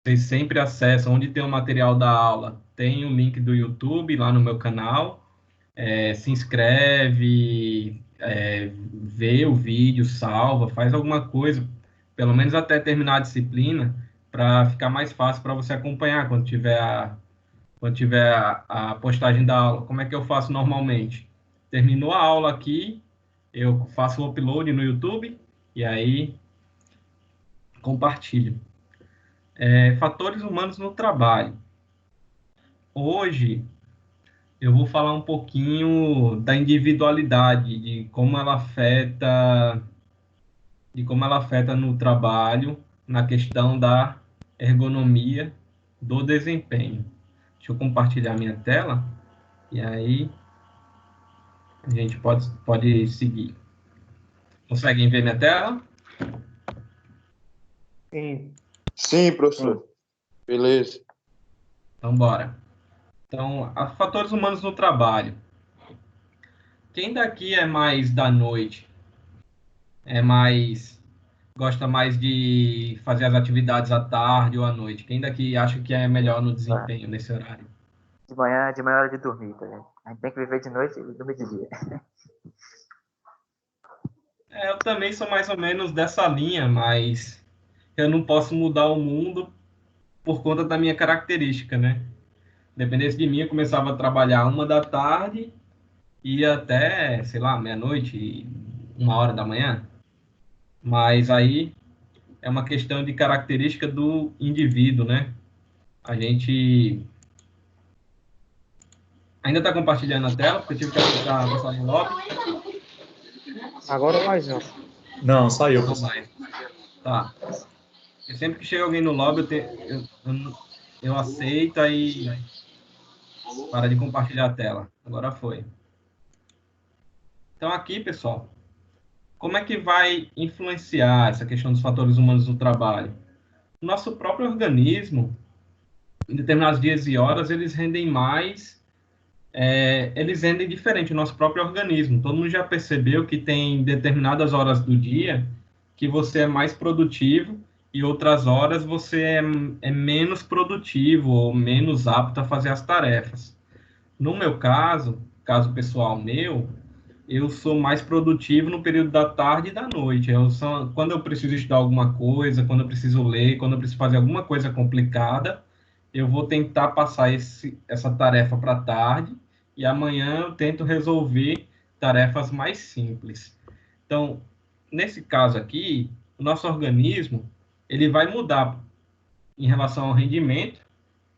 vocês sempre acessam onde tem o material da aula. Tem o link do YouTube lá no meu canal. Se inscreve, vê o vídeo, salva, faz alguma coisa, pelo menos até terminar a disciplina, para ficar mais fácil para você acompanhar quando tiver a postagem da aula. Como é que eu faço normalmente? Terminou a aula aqui, eu faço o upload no YouTube e aí compartilho. Fatores humanos no trabalho. Hoje eu vou falar um pouquinho da individualidade, de como ela afeta no trabalho, na questão da ergonomia do desempenho. Deixa eu compartilhar minha tela e aí a gente pode seguir. Conseguem ver minha tela? Sim, Sim, professor. Beleza. Então, bora. Então, fatores humanos no trabalho. Quem daqui é mais da noite? É mais gosta mais de fazer as atividades à tarde ou à noite? Quem daqui acha que é melhor no desempenho nesse horário? De manhã é hora de dormir, tá vendo? A gente tem que viver de noite e dormir de dia. Eu também sou mais ou menos dessa linha, mas eu não posso mudar o mundo por conta da minha característica, né? Dependesse de mim, eu começava a trabalhar 1 da tarde, ia até, sei lá, meia-noite, 1 hora da manhã. Mas aí é uma questão de característica do indivíduo, né? A gente ainda está compartilhando a tela, porque eu tive que avançar no lobby. agora mais não. Não, saiu, Não professor. mais. Tá. Porque sempre que chega alguém no lobby, eu aceito e para de compartilhar a tela. Agora foi. Então, aqui, pessoal, como é que vai influenciar essa questão dos fatores humanos no trabalho? O nosso próprio organismo, em determinados dias e horas, eles rendem mais, eles rendem diferente, o nosso próprio organismo. Todo mundo já percebeu que tem determinadas horas do dia que você é mais produtivo e outras horas você é menos produtivo ou menos apto a fazer as tarefas. No meu caso pessoal meu, eu sou mais produtivo no período da tarde e da noite. Quando eu preciso estudar alguma coisa, quando eu preciso ler, quando eu preciso fazer alguma coisa complicada, eu vou tentar passar essa tarefa para a tarde e amanhã eu tento resolver tarefas mais simples. Então, nesse caso aqui, o nosso organismo ele vai mudar em relação ao rendimento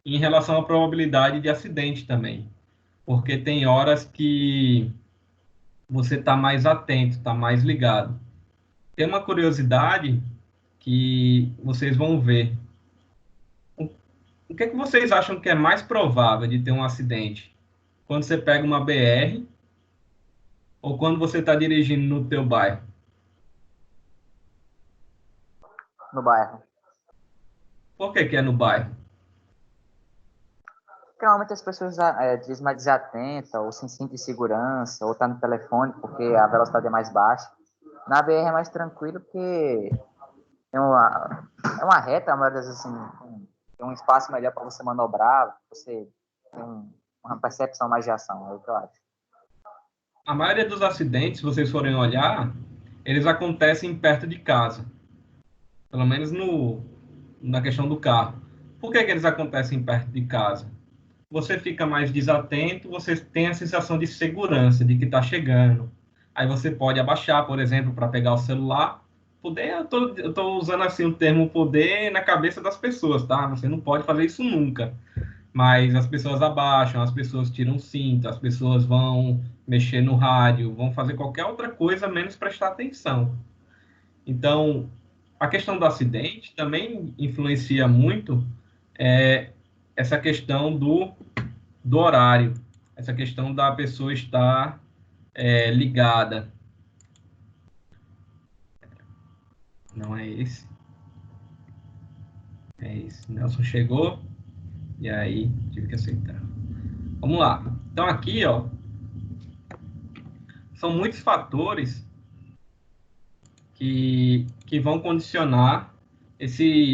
e em relação à probabilidade de acidente também, porque tem horas que você está mais atento, está mais ligado. Tem uma curiosidade que vocês vão ver. O que é que vocês acham que é mais provável de ter um acidente? Quando você pega uma BR ou quando você está dirigindo no teu bairro? No bairro. Por que é no bairro? Porque normalmente as pessoas dizem mais desatentas, ou sem cinto de segurança, ou tá no telefone porque a velocidade é mais baixa. Na BR é mais tranquilo porque é uma reta, a maioria das vezes, assim, tem um espaço melhor para você manobrar, você tem uma percepção mais de ação, é o que eu acho. A maioria dos acidentes, se vocês forem olhar, eles acontecem perto de casa. Pelo menos na questão do carro. Por que eles acontecem perto de casa? Você fica mais desatento, você tem a sensação de segurança, de que está chegando. Aí você pode abaixar, por exemplo, para pegar o celular. Poder, eu tô usando assim o termo poder na cabeça das pessoas, tá? Você não pode fazer isso nunca. Mas as pessoas abaixam, as pessoas tiram o cinto, as pessoas vão mexer no rádio, vão fazer qualquer outra coisa menos prestar atenção. Então, a questão do acidente também influencia muito essa questão do horário, essa questão da pessoa estar ligada. Não é esse. É esse. Nelson chegou e aí tive que aceitar. Vamos lá. Então aqui, ó, são muitos fatores que vão condicionar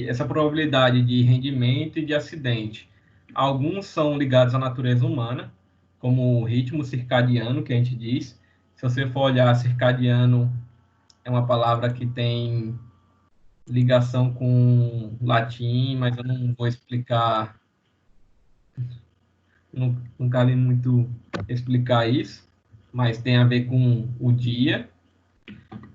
essa probabilidade de rendimento e de acidente. Alguns são ligados à natureza humana, como o ritmo circadiano, que a gente diz. Se você for olhar, circadiano é uma palavra que tem ligação com latim, mas eu não vou explicar, não cabe muito explicar isso, mas tem a ver com o dia.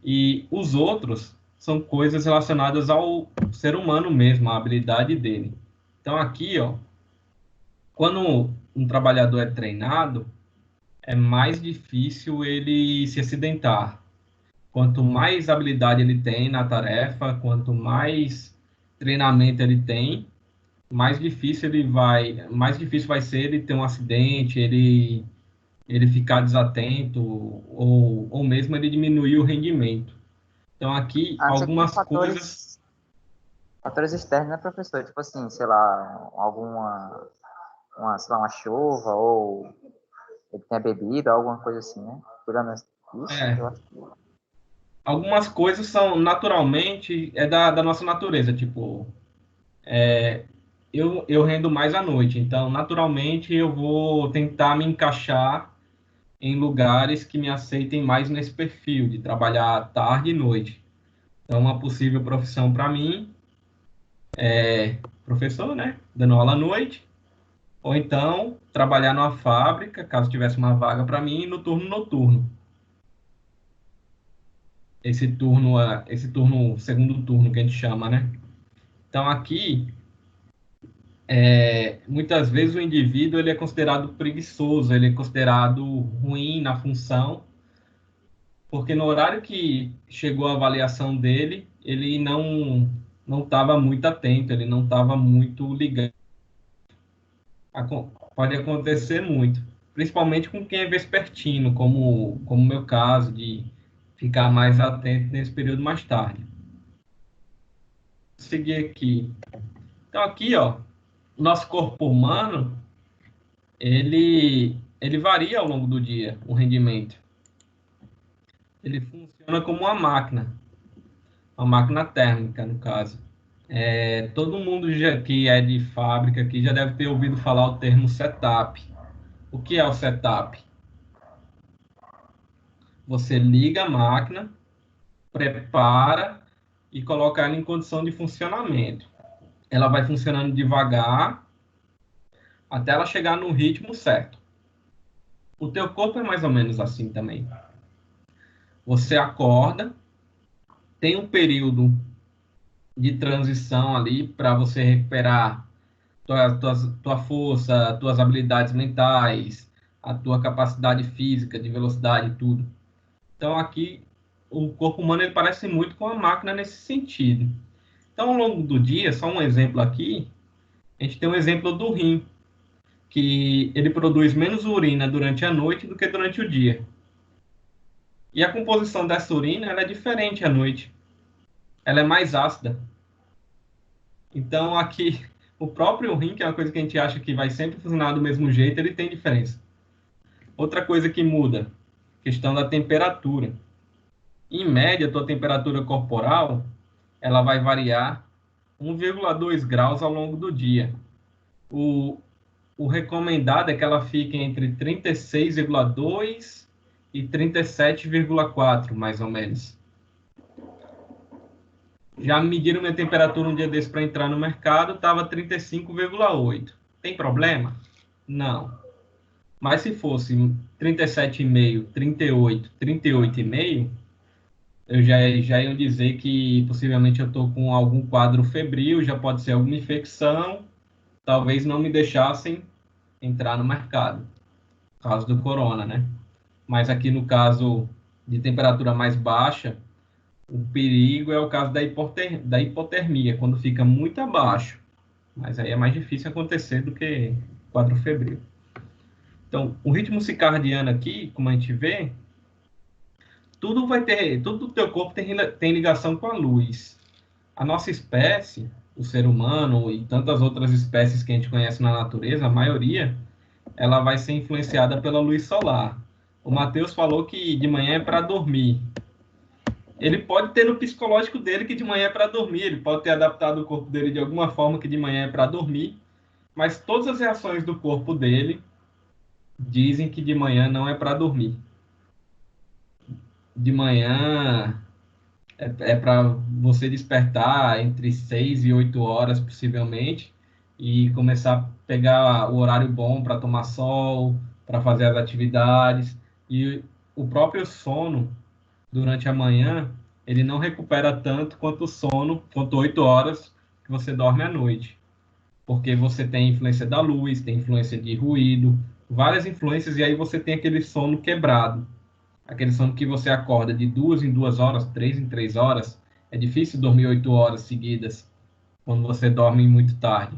E os outros são coisas relacionadas ao ser humano mesmo, a habilidade dele. Então aqui, ó, quando um trabalhador é treinado, é mais difícil ele se acidentar. Quanto mais habilidade ele tem na tarefa, quanto mais treinamento ele tem, mais difícil vai ser ele ter um acidente, ele ficar desatento ou mesmo ele diminuir o rendimento. Então aqui Você tem algumas coisas. fatores externos, né, professor? Tipo assim, sei lá, sei lá, uma chuva, ou ele tenha bebido, alguma coisa assim, né? Tirando isso, eu acho que... Algumas coisas são naturalmente da nossa natureza, tipo, eu rendo mais à noite, então naturalmente eu vou tentar me encaixar em lugares que me aceitem mais nesse perfil de trabalhar tarde e noite. Então, uma possível profissão para mim é professor, né? Dando aula à noite, ou então trabalhar numa fábrica, caso tivesse uma vaga para mim, no turno noturno. Esse turno, segundo turno que a gente chama, né? Então, aqui, muitas vezes o indivíduo ele é considerado preguiçoso, ele é considerado ruim na função, porque no horário que chegou a avaliação dele, ele não estava muito atento, ele não estava muito ligado. Pode acontecer muito, principalmente com quem é vespertino, como o meu caso, de ficar mais atento nesse período mais tarde. Vou seguir aqui. Então, aqui, ó, o nosso corpo humano, ele varia ao longo do dia, o rendimento. Ele funciona como uma máquina térmica, no caso. Todo mundo que é de fábrica aqui já deve ter ouvido falar o termo setup. O que é o setup? Você liga a máquina, prepara e coloca ela em condição de funcionamento. Ela vai funcionando devagar até ela chegar no ritmo certo. O teu corpo é mais ou menos assim também. Você acorda, tem um período de transição ali para você recuperar tua força, tuas habilidades mentais, a tua capacidade física, de velocidade e tudo. Então, aqui, o corpo humano ele parece muito com a máquina nesse sentido. Então, ao longo do dia, só um exemplo aqui, a gente tem um exemplo do rim, que ele produz menos urina durante a noite do que durante o dia. E a composição dessa urina ela é diferente à noite. Ela é mais ácida. Então, aqui, o próprio rim, que é uma coisa que a gente acha que vai sempre funcionar do mesmo jeito, ele tem diferença. Outra coisa que muda, questão da temperatura. Em média, a tua temperatura corporal, ela vai variar 1,2 graus ao longo do dia. O recomendado é que ela fique entre 36,2 e 37,4, mais ou menos. Já mediram minha temperatura um dia desse para entrar no mercado, estava 35,8. Tem problema? Não. Mas se fosse 37,5, 38, 38,5, eu já ia dizer que possivelmente eu estou com algum quadro febril, já pode ser alguma infecção, talvez não me deixassem entrar no mercado, por causa do corona, né? Mas aqui no caso de temperatura mais baixa, o perigo é o caso da hipotermia, quando fica muito abaixo. Mas aí é mais difícil acontecer do que quadro febril. Então, o ritmo circadiano aqui, como a gente vê, tudo do teu corpo tem ligação com a luz. A nossa espécie, o ser humano e tantas outras espécies que a gente conhece na natureza, a maioria, ela vai ser influenciada pela luz solar. O Matheus falou que de manhã é para dormir. ele pode ter no psicológico dele que de manhã é para dormir, ele pode ter adaptado o corpo dele de alguma forma que de manhã é para dormir, mas todas as reações do corpo dele dizem que de manhã não é para dormir. De manhã é para você despertar entre 6 e 8 horas, possivelmente, e começar a pegar o horário bom para tomar sol, para fazer as atividades. E o próprio sono, durante a manhã, ele não recupera tanto quanto o sono, quanto 8 horas que você dorme à noite. Porque você tem influência da luz, tem influência de ruído, várias influências, e aí você tem aquele sono quebrado. Aquele sono que você acorda de 2 em 2 horas, 3 em 3 horas. É difícil dormir 8 horas seguidas quando você dorme muito tarde.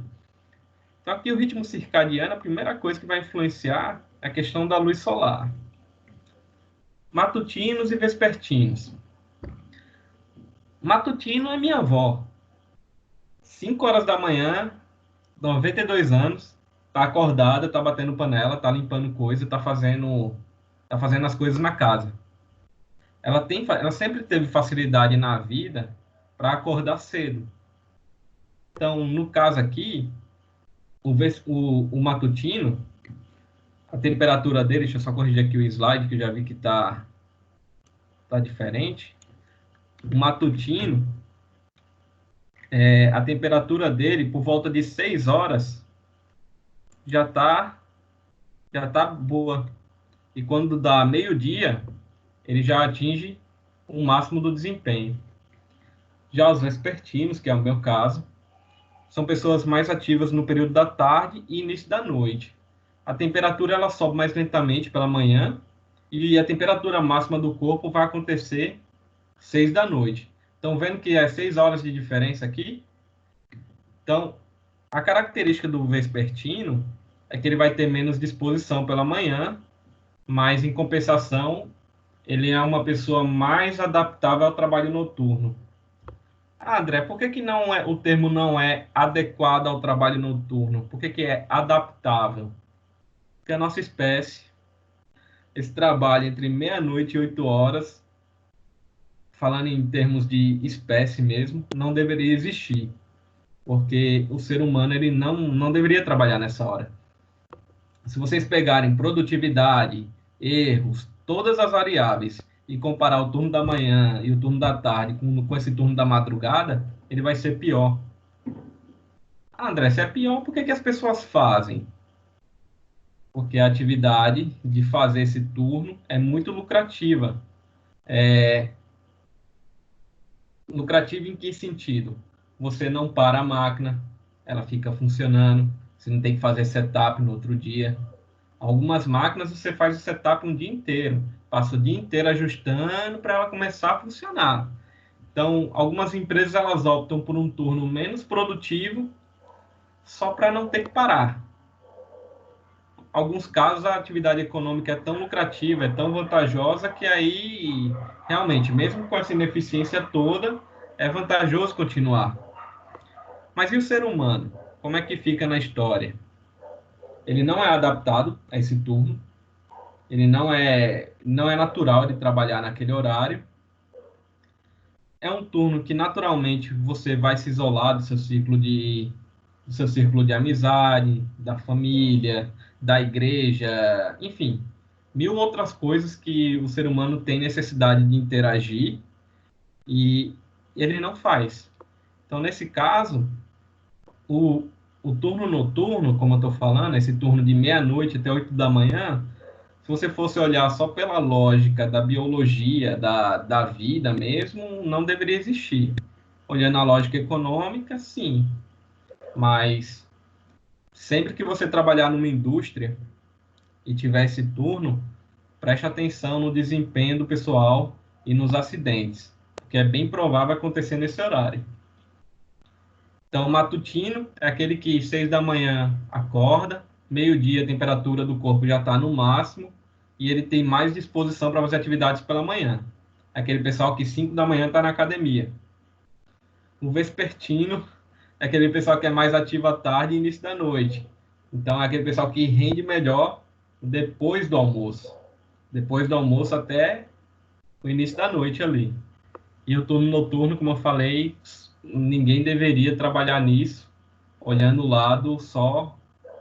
Então, aqui o ritmo circadiano, a primeira coisa que vai influenciar é a questão da luz solar. Matutinos e vespertinos. Matutino é minha avó. 5 horas da manhã, 92 anos, tá acordada, tá batendo panela, tá limpando coisa, tá fazendo as coisas na casa. Ela sempre teve facilidade na vida para acordar cedo. Então, no caso aqui, o matutino, a temperatura dele, deixa eu só corrigir aqui o slide, que eu já vi que tá diferente. O matutino, a temperatura dele, por volta de 6 horas, já tá boa. E quando dá meio-dia, ele já atinge o máximo do desempenho. Já os vespertinos, que é o meu caso, são pessoas mais ativas no período da tarde e início da noite. A temperatura ela sobe mais lentamente pela manhã e a temperatura máxima do corpo vai acontecer 6 da noite. Então, vendo que é 6 horas de diferença aqui. Então, a característica do vespertino é que ele vai ter menos disposição pela manhã, mas, em compensação, ele é uma pessoa mais adaptável ao trabalho noturno. Ah, André, por que o termo não é adequado ao trabalho noturno? Por que é adaptável? Porque a nossa espécie, esse trabalho entre meia-noite e 8 horas, falando em termos de espécie mesmo, não deveria existir. Porque o ser humano ele não deveria trabalhar nessa hora. Se vocês pegarem produtividade, erros, todas as variáveis, e comparar o turno da manhã e o turno da tarde com esse turno da madrugada, ele vai ser pior. Ah, André, se é pior, por que as pessoas fazem? Porque a atividade de fazer esse turno é muito lucrativa. Lucrativa em que sentido? Você não para a máquina, ela fica funcionando, você não tem que fazer setup no outro dia. Algumas máquinas você faz o setup um dia inteiro, passa o dia inteiro ajustando para ela começar a funcionar. Então, algumas empresas elas optam por um turno menos produtivo só para não ter que parar. Alguns casos a atividade econômica é tão lucrativa, é tão vantajosa que aí, realmente, mesmo com essa ineficiência toda, é vantajoso continuar. Mas e o ser humano? Como é que fica na história? Ele não é adaptado a esse turno, ele não é natural de trabalhar naquele horário. É um turno que naturalmente você vai se isolar do seu círculo de amizade, da família, da igreja, enfim, mil outras coisas que o ser humano tem necessidade de interagir e ele não faz. Então, nesse caso, o turno noturno, como eu estou falando, esse turno de meia-noite até 8 da manhã, se você fosse olhar só pela lógica da biologia, da vida mesmo, não deveria existir. Olhando a lógica econômica, sim. Mas sempre que você trabalhar numa indústria e tiver esse turno, preste atenção no desempenho do pessoal e nos acidentes, porque é bem provável acontecer nesse horário. Então, matutino é aquele que 6 da manhã acorda, meio-dia a temperatura do corpo já está no máximo e ele tem mais disposição para fazer atividades pela manhã. Aquele pessoal que 5 da manhã está na academia. O vespertino é aquele pessoal que é mais ativo à tarde e início da noite. Então, é aquele pessoal que rende melhor depois do almoço. Depois do almoço até o início da noite ali. E o turno noturno, como eu falei, ninguém deveria trabalhar nisso, olhando o lado só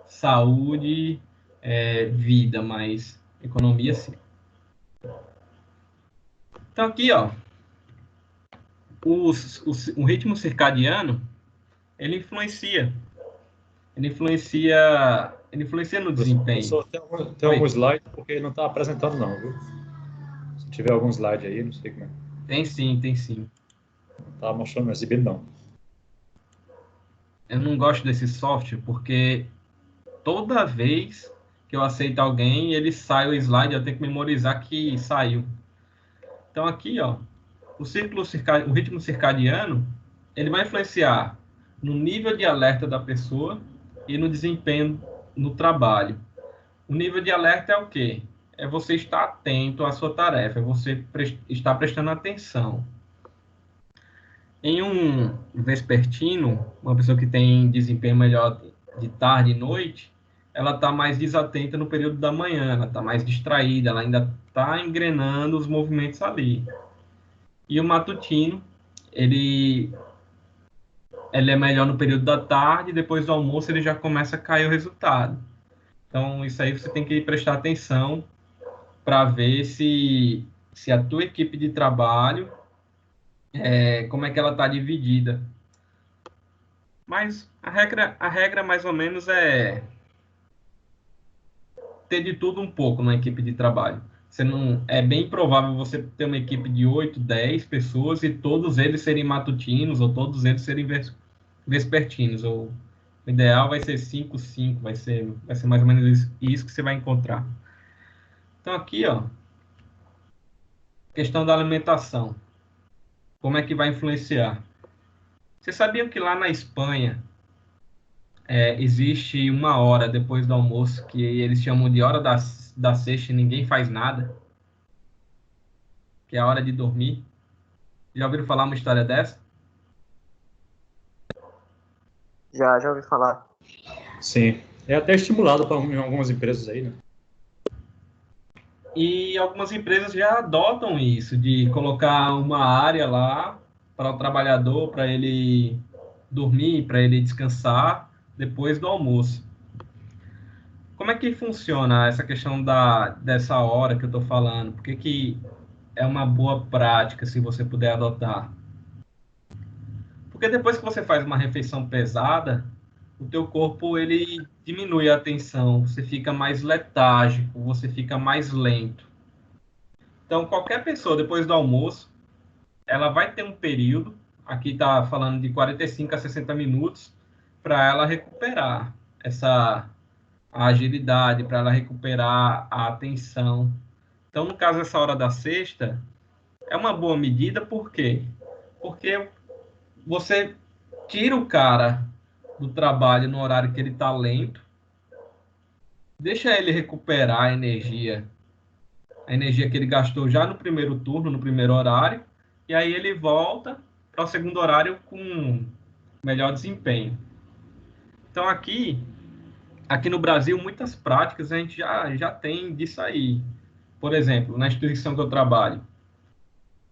saúde, vida, mas economia sim. Então aqui, ó, o ritmo circadiano, ele influencia. Ele influencia no desempenho. Professor, tem algum Oi, slide, porque ele não está apresentando não, viu? Se tiver algum slide aí, não sei como é. tem sim, tem sim. Não está mostrando, exibindo não. Eu não gosto desse software porque toda vez que eu aceito alguém, ele sai o slide, eu tenho que memorizar que saiu. Então aqui, ó, o ritmo circadiano, ele vai influenciar no nível de alerta da pessoa e no desempenho no trabalho. O nível de alerta é o quê? É você estar atento à sua tarefa, é você estar prestando atenção. Em um vespertino, uma pessoa que tem desempenho melhor de tarde e noite, ela está mais desatenta no período da manhã, ela está mais distraída, ela ainda está engrenando os movimentos ali. E o matutino, ele, ele é melhor no período da tarde, depois do almoço ele já começa a cair o resultado. Então, isso aí você tem que prestar atenção para ver se a tua equipe de trabalho, como é que ela está dividida. Mas a regra mais ou menos é ter de tudo um pouco na equipe de trabalho. Você não, é bem provável você ter uma equipe de 8, 10 pessoas e todos eles serem matutinos ou todos eles serem vespertinos. Ou, o ideal vai ser 5, 5, vai ser mais ou menos isso que você vai encontrar. Então aqui, ó, questão da alimentação. Como é que vai influenciar? Você sabia que lá na Espanha existe uma hora depois do almoço que eles chamam de hora da sexta e ninguém faz nada, que é a hora de dormir? Já ouviram falar uma história dessa? Já ouvi falar. Sim. É até estimulado em algumas empresas aí, né? E algumas empresas já adotam isso, de colocar uma área lá para o trabalhador, para ele dormir, para ele descansar depois do almoço. Como é que funciona essa questão dessa hora que eu estou falando? Por que é uma boa prática se você puder adotar? Porque depois que você faz uma refeição pesada, o teu corpo ele diminui a tensão, você fica mais letárgico, você fica mais lento. Então, qualquer pessoa depois do almoço, ela vai ter um período, aqui está falando de 45 a 60 minutos, para ela recuperar a agilidade, para ela recuperar a atenção. Então, no caso, essa hora da sexta é uma boa medida, por quê? Porque você tira o cara do trabalho no horário que ele está lento, deixa ele recuperar a energia que ele gastou já no primeiro turno, no primeiro horário, e aí ele volta para o segundo horário com melhor desempenho. Então aqui no Brasil, muitas práticas a gente já tem disso aí. Por exemplo, na instituição que eu trabalho,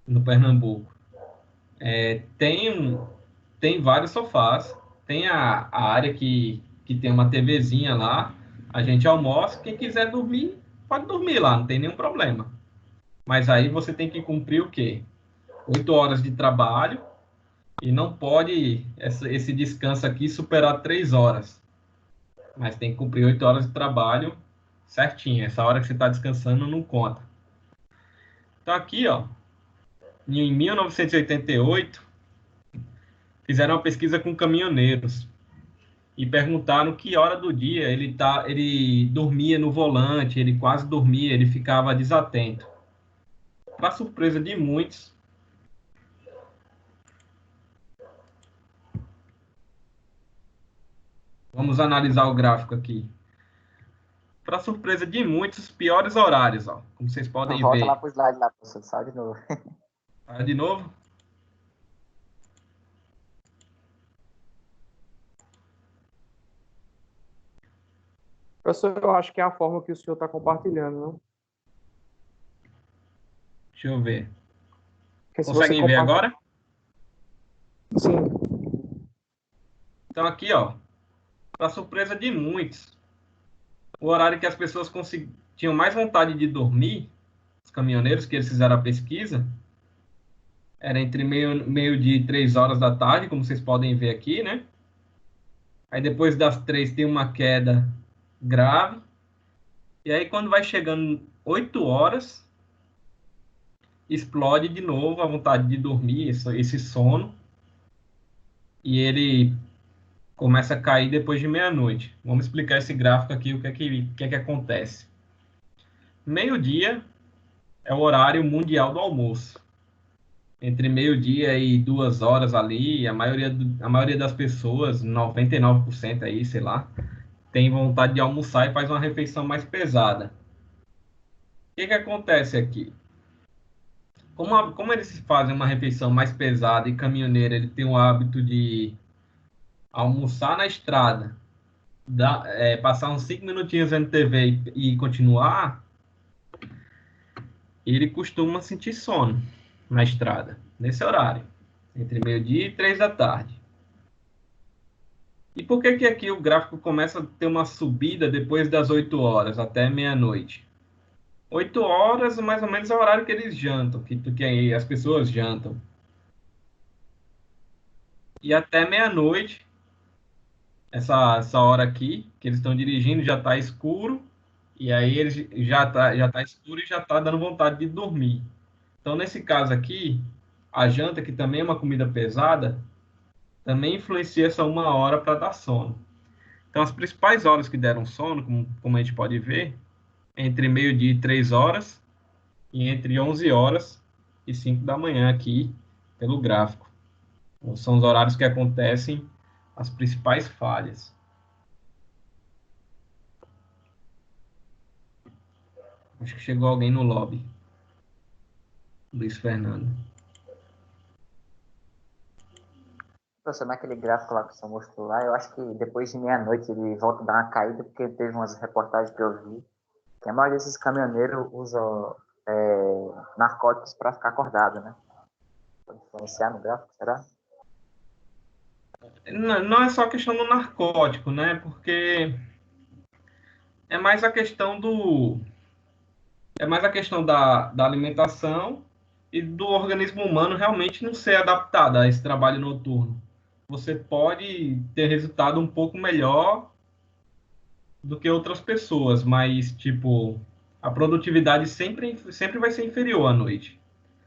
no Pernambuco, tem vários sofás, tem a área que tem uma TVzinha lá, a gente almoça, quem quiser dormir, pode dormir lá, não tem nenhum problema. Mas aí você tem que cumprir o quê? 8 horas de trabalho e não pode esse descanso aqui superar 3 horas. Mas tem que cumprir 8 horas de trabalho certinho. Essa hora que você está descansando não conta. Então aqui, ó, em 1988, fizeram uma pesquisa com caminhoneiros e perguntaram que hora do dia ele dormia no volante, ele quase dormia, ele ficava desatento. Para surpresa de muitos, vamos analisar o gráfico aqui. Para surpresa de muitos, os piores horários, ó, como vocês podem Volta lá ver. pro slide lá, professor, só de novo. De novo? Professor, eu acho que é a forma que o senhor está compartilhando, não? Deixa eu ver. Porque se Conseguem você ver compara... agora? Sim, Então aqui, ó, para surpresa de muitos, o horário que as pessoas tinham mais vontade de dormir, os caminhoneiros que eles fizeram a pesquisa, era entre meio-dia e 3 horas da tarde, como vocês podem ver aqui, né? Aí depois das 3 tem uma queda grave. E aí quando vai chegando 8 horas, explode de novo a vontade de dormir, esse sono. E ele começa a cair depois de meia-noite. Vamos explicar esse gráfico aqui, o que é que acontece. Meio-dia é o horário mundial do almoço. Entre meio-dia e 2 horas ali, a maioria das pessoas, 99% aí, sei lá, tem vontade de almoçar e faz uma refeição mais pesada. O que acontece aqui? Como eles fazem uma refeição mais pesada e caminhoneiro ele tem o hábito de almoçar na estrada, passar uns 5 minutinhos vendo TV e continuar, ele costuma sentir sono na estrada, nesse horário, entre meio-dia e 3 da tarde. E por que aqui o gráfico começa a ter uma subida depois das 8 horas, até meia-noite? 8 horas, mais ou menos, é o horário que eles jantam, que as pessoas jantam. E até meia-noite, essa hora aqui, que eles estão dirigindo, já está escuro, e aí eles já tá escuro e já está dando vontade de dormir. Então, nesse caso aqui, a janta, que também é uma comida pesada, também influencia essa 1 hora para dar sono. Então, as principais horas que deram sono, como a gente pode ver, é entre meio-dia e 3 horas, e entre 11 horas e 5 da manhã aqui, pelo gráfico. Então, são os horários que acontecem as principais falhas. Acho que chegou alguém no lobby. Luiz Fernando. Professor, naquele gráfico lá que você mostrou lá, eu acho que depois de meia-noite ele volta a dar uma caída, porque teve umas reportagens que eu vi, que a maioria desses caminhoneiros usa narcóticos para ficar acordado, né? Pode influenciar no gráfico, será? Não é só a questão do narcótico, né? Porque é mais a questão da alimentação e do organismo humano realmente não ser adaptado a esse trabalho noturno. Você pode ter resultado um pouco melhor do que outras pessoas, mas, tipo, a produtividade sempre vai ser inferior à noite.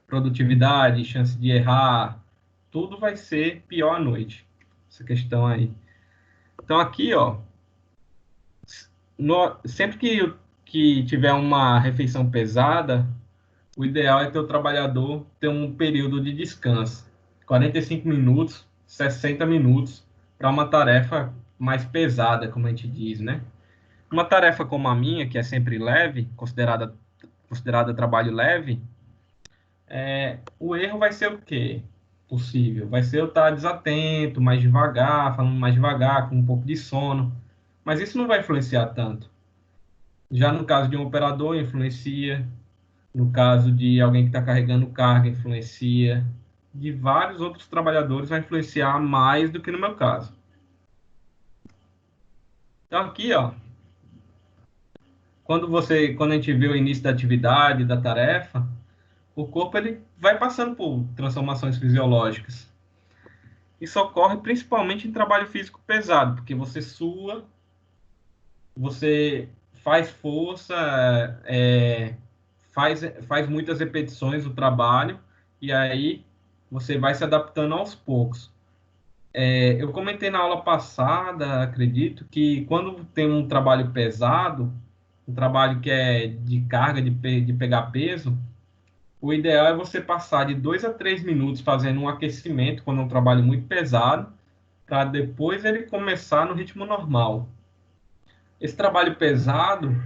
Produtividade, chance de errar, tudo vai ser pior à noite. Essa questão aí. Então, aqui, ó, sempre que tiver uma refeição pesada, o ideal é ter o trabalhador ter um período de descanso. 45 minutos, 60 minutos, para uma tarefa mais pesada, como a gente diz, né? Uma tarefa como a minha, que é sempre leve, considerada trabalho leve, o erro vai ser o quê? Possível. Vai ser eu estar desatento, mais devagar, falando mais devagar, com um pouco de sono. Mas isso não vai influenciar tanto. Já no caso de um operador, influencia. No caso de alguém que está carregando carga, influencia. De vários outros trabalhadores, vai influenciar mais do que no meu caso. Então, aqui, ó, quando a gente vê o início da atividade, da tarefa, o corpo ele vai passando por transformações fisiológicas. Isso ocorre principalmente em trabalho físico pesado, porque você sua, você faz força, faz muitas repetições do trabalho, e aí você vai se adaptando aos poucos. Eu comentei na aula passada, acredito, que quando tem um trabalho pesado, um trabalho que é de carga, de pegar peso, o ideal é você passar de 2 a 3 minutos fazendo um aquecimento, quando é um trabalho muito pesado, para depois ele começar no ritmo normal. Esse trabalho pesado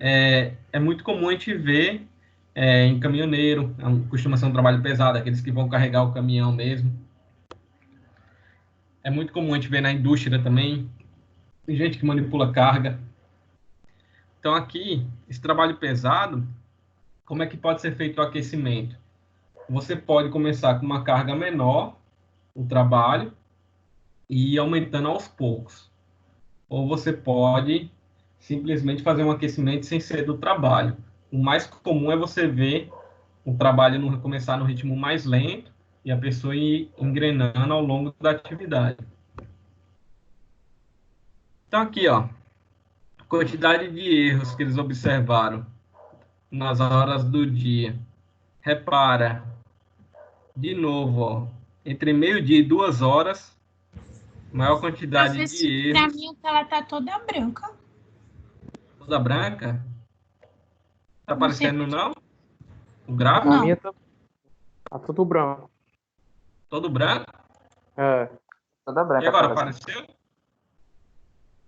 é muito comum a gente ver em caminhoneiro, costuma ser um trabalho pesado, aqueles que vão carregar o caminhão mesmo. É muito comum a gente ver na indústria também, tem gente que manipula carga. Então aqui, esse trabalho pesado, como é que pode ser feito o aquecimento? você pode começar com uma carga menor, o trabalho, e ir aumentando aos poucos. Ou você pode simplesmente fazer um aquecimento sem ser do trabalho. O mais comum é você ver o trabalho começar no ritmo mais lento e a pessoa ir engrenando ao longo da atividade. Então, aqui, ó, a quantidade de erros que eles observaram nas horas do dia. Repara, de novo, ó, entre meio-dia e 2 horas, maior quantidade Professor, de pra erros. mim a tela tá toda branca. Toda branca? Tá Não sei. aparecendo, não? O gráfico? A Não. minha tá tudo branco. Todo branco? É. Toda E branca. agora, aparece. apareceu?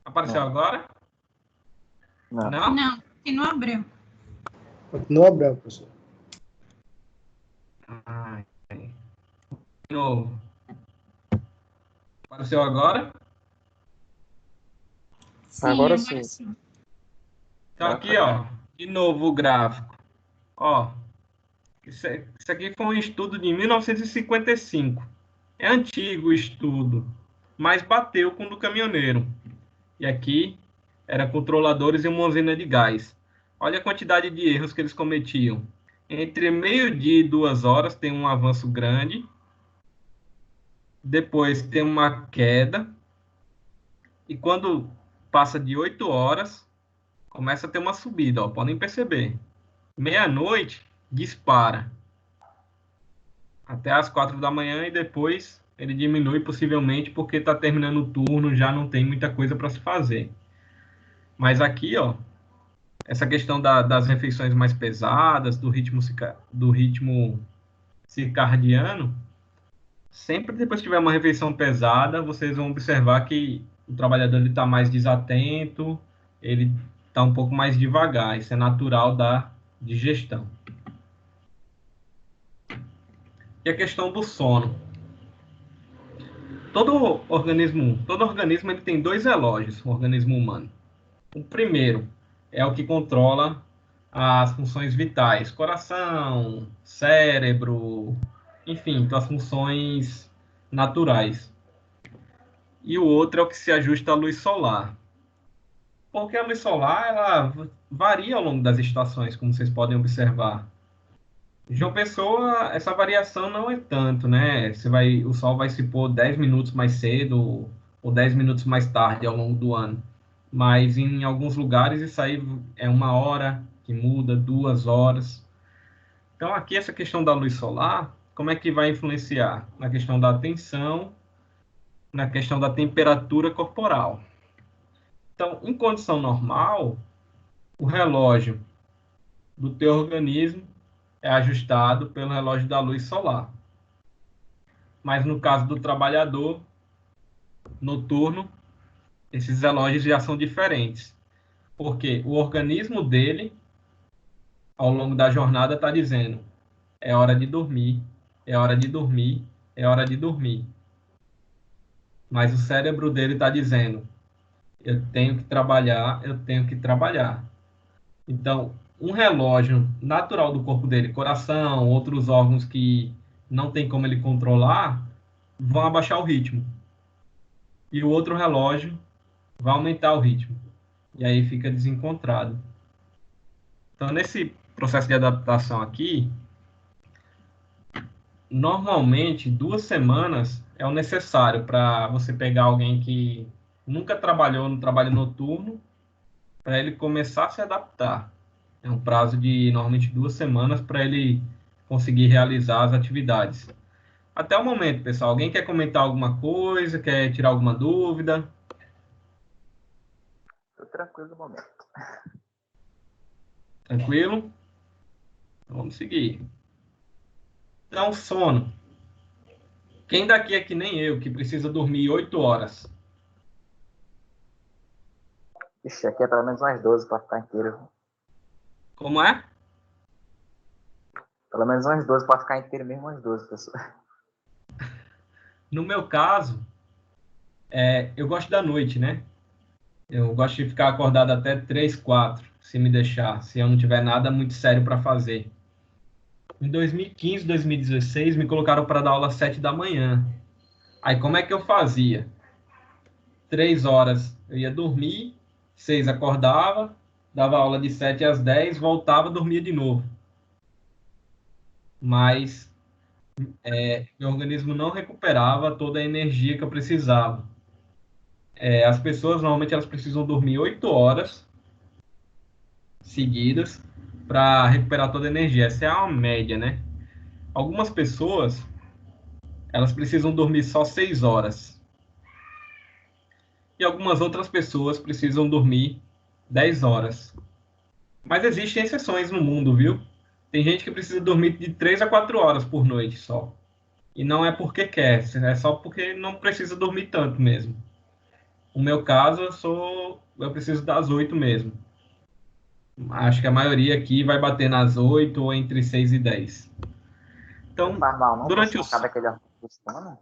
Apareceu Não. agora? Não. Não? Não, continua branco. Continua branco, professor. Ai, de novo. Apareceu agora? Sim, Agora sim. Então, aqui, ó, de novo o gráfico. Ó, isso aqui foi um estudo de 1955. É antigo o estudo, mas bateu com o do caminhoneiro. E aqui era controladores e uma usina de gás. Olha a quantidade de erros que eles cometiam. Entre meio-dia e 2 horas tem um avanço grande. Depois tem uma queda. E quando passa de 8 horas, começa a ter uma subida. Ó, podem perceber. Meia-noite, dispara. Até as 4 da manhã e depois ele diminui possivelmente porque está terminando o turno, já não tem muita coisa para se fazer. Mas aqui, ó, essa questão das refeições mais pesadas, do ritmo circadiano, sempre depois que tiver uma refeição pesada, vocês vão observar que o trabalhador está mais desatento, ele está um pouco mais devagar. Isso é natural da digestão. E a questão do sono. Todo organismo ele tem dois relógios, o organismo humano. O primeiro é o que controla as funções vitais, coração, cérebro, enfim, então as funções naturais. E o outro é o que se ajusta à luz solar. Porque a luz solar ela varia ao longo das estações, como vocês podem observar. João Pessoa, essa variação não é tanto, né? O sol vai se pôr 10 minutos mais cedo ou 10 minutos mais tarde ao longo do ano. Mas em alguns lugares isso aí é 1 hora que muda, 2 horas. Então aqui essa questão da luz solar, como é que vai influenciar? Na questão da atenção, na questão da temperatura corporal. Então, em condição normal, o relógio do teu organismo é ajustado pelo relógio da luz solar. Mas no caso do trabalhador noturno, esses relógios já são diferentes. Porque o organismo dele, ao longo da jornada, está dizendo: é hora de dormir, é hora de dormir, é hora de dormir. Mas o cérebro dele está dizendo: eu tenho que trabalhar, eu tenho que trabalhar. Então, um relógio natural do corpo dele, coração, outros órgãos que não tem como ele controlar, vão abaixar o ritmo. E o outro relógio vai aumentar o ritmo. E aí fica desencontrado. Então, nesse processo de adaptação aqui, normalmente 2 semanas é o necessário para você pegar alguém que nunca trabalhou no trabalho noturno, para ele começar a se adaptar. É um prazo de normalmente 2 semanas para ele conseguir realizar as atividades. Até o momento, pessoal, alguém quer comentar alguma coisa, quer tirar alguma dúvida? Tô tranquilo no momento. Tranquilo? Então, vamos seguir. Então, sono. Quem daqui é que nem eu, que precisa dormir 8 horas? Ixi, aqui é pelo menos umas 12 para ficar inteiro. Como é? Pelo menos umas 12 para ficar inteiro mesmo, umas 12, pessoal. No meu caso, eu gosto da noite, né? Eu gosto de ficar acordado até 3, 4, se me deixar, se eu não tiver nada muito sério para fazer. Em 2015, 2016, me colocaram para dar aula às 7 da manhã. Aí, como é que eu fazia? 3 horas eu ia dormir, 6 acordava, dava aula de 7 às 10, voltava, dormia de novo. Mas meu organismo não recuperava toda a energia que eu precisava. As pessoas, normalmente, elas precisam dormir 8 horas seguidas para recuperar toda a energia. Essa é uma média, né? Algumas pessoas, elas precisam dormir só 6 horas. E algumas outras pessoas precisam dormir 10 horas. Mas existem exceções no mundo, viu? Tem gente que precisa dormir de 3 a 4 horas por noite só. E não é porque quer, é só porque não precisa dormir tanto mesmo. No meu caso, eu preciso das 8 mesmo. Acho que a maioria aqui vai bater nas 8 ou entre 6 e 10. Então, Não faz mal, não? durante Você não os... acaba aquele hormônio do sono?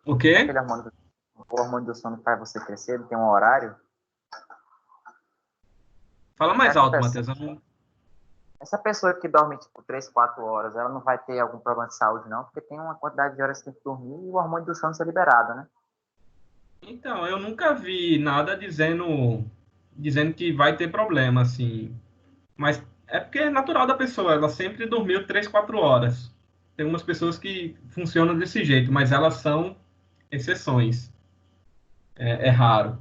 O quê? O hormônio do sono faz você crescer, ele tem um horário? Fala mais O que alto, acontece? Matheus. Eu não... Essa pessoa que dorme, tipo, 3, 4 horas, ela não vai ter algum problema de saúde, não? Porque tem uma quantidade de horas que tem que dormir e o hormônio do sono ser liberado, né? Então, eu nunca vi nada dizendo que vai ter problema, assim. Mas é porque é natural da pessoa, ela sempre dormiu 3, 4 horas. Tem umas pessoas que funcionam desse jeito, mas elas são exceções. É raro.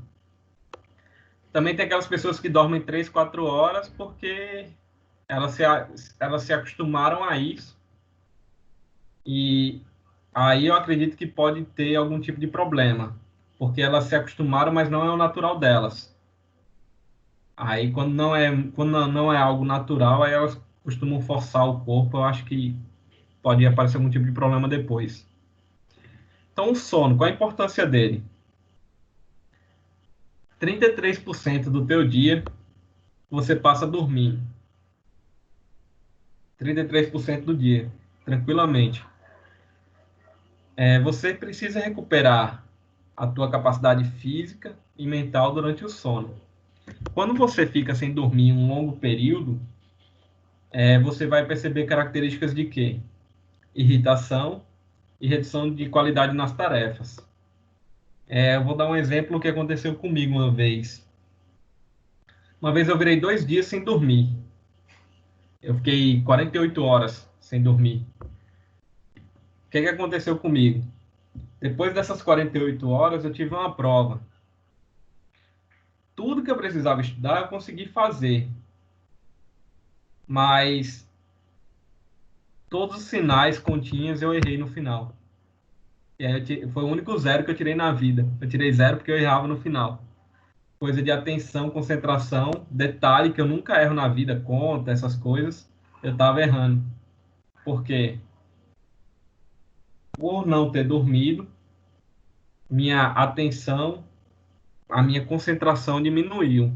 Também tem aquelas pessoas que dormem 3, 4 horas porque elas se acostumaram a isso. E aí eu acredito que pode ter algum tipo de problema. Porque elas se acostumaram, mas não é o natural delas. Aí quando não é algo natural, aí elas costumam forçar o corpo. Eu acho que pode aparecer algum tipo de problema depois. Então, o sono, qual a importância dele? 33% do teu dia você passa dormindo. 33% do dia, tranquilamente. Você precisa recuperar a tua capacidade física e mental durante o sono. Quando você fica sem dormir um longo período, você vai perceber características de quê? Irritação e redução de qualidade nas tarefas. Eu vou dar um exemplo que aconteceu comigo uma vez. Uma vez eu virei 2 dias sem dormir. Eu fiquei 48 horas sem dormir. O que aconteceu comigo? Depois dessas 48 horas, eu tive uma prova. Tudo que eu precisava estudar, eu consegui fazer. Mas todos os sinais continhos eu errei no final. E aí foi o único zero que eu tirei na vida. Eu tirei zero porque eu errava no final. Coisa de atenção, concentração, detalhe que eu nunca erro na vida, conta, essas coisas, eu estava errando. Por quê? Por não ter dormido, minha atenção, a minha concentração diminuiu.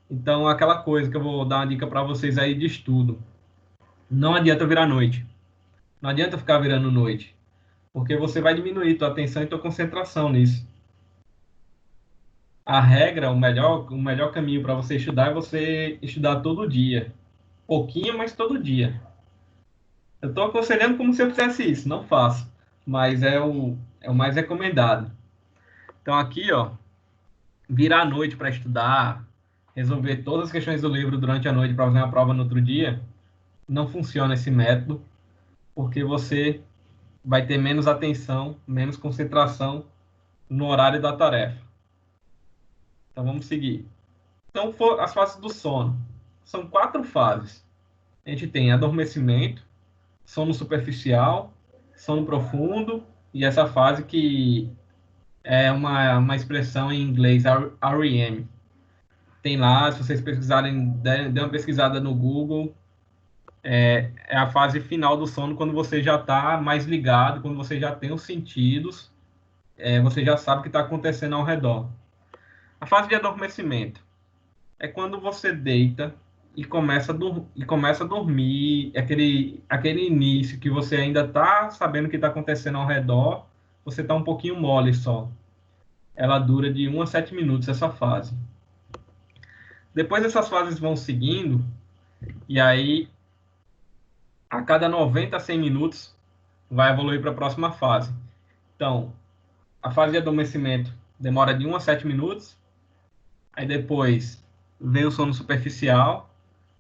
Então, aquela coisa que eu vou dar uma dica para vocês aí de estudo. Não adianta virar noite. Não adianta ficar virando noite. Porque você vai diminuir tua atenção e tua concentração nisso. A regra, o melhor caminho para você estudar é você estudar todo dia. Pouquinho, mas todo dia. Eu estou aconselhando como se eu fizesse isso. Não faço. Mas é o mais recomendado. Então, aqui, ó, virar a noite para estudar, resolver todas as questões do livro durante a noite para fazer uma prova no outro dia, não funciona esse método, porque você vai ter menos atenção, menos concentração no horário da tarefa. Então vamos seguir. Então, as fases do sono. São 4 fases. A gente tem adormecimento, sono superficial, sono profundo e essa fase que é uma expressão em inglês, REM. Tem lá, se vocês pesquisarem, dê uma pesquisada no Google, é a fase final do sono, quando você já está mais ligado, quando você já tem os sentidos, você já sabe o que está acontecendo ao redor. A fase de adormecimento é quando você deita e começa a dormir, aquele início que você ainda está sabendo o que está acontecendo ao redor, você está um pouquinho mole só. Ela dura de 1 a 7 minutos, essa fase. Depois essas fases vão seguindo, e aí a cada 90 a 100 minutos, vai evoluir para a próxima fase. Então, a fase de adormecimento demora de 1 a 7 minutos, aí depois vem o sono superficial,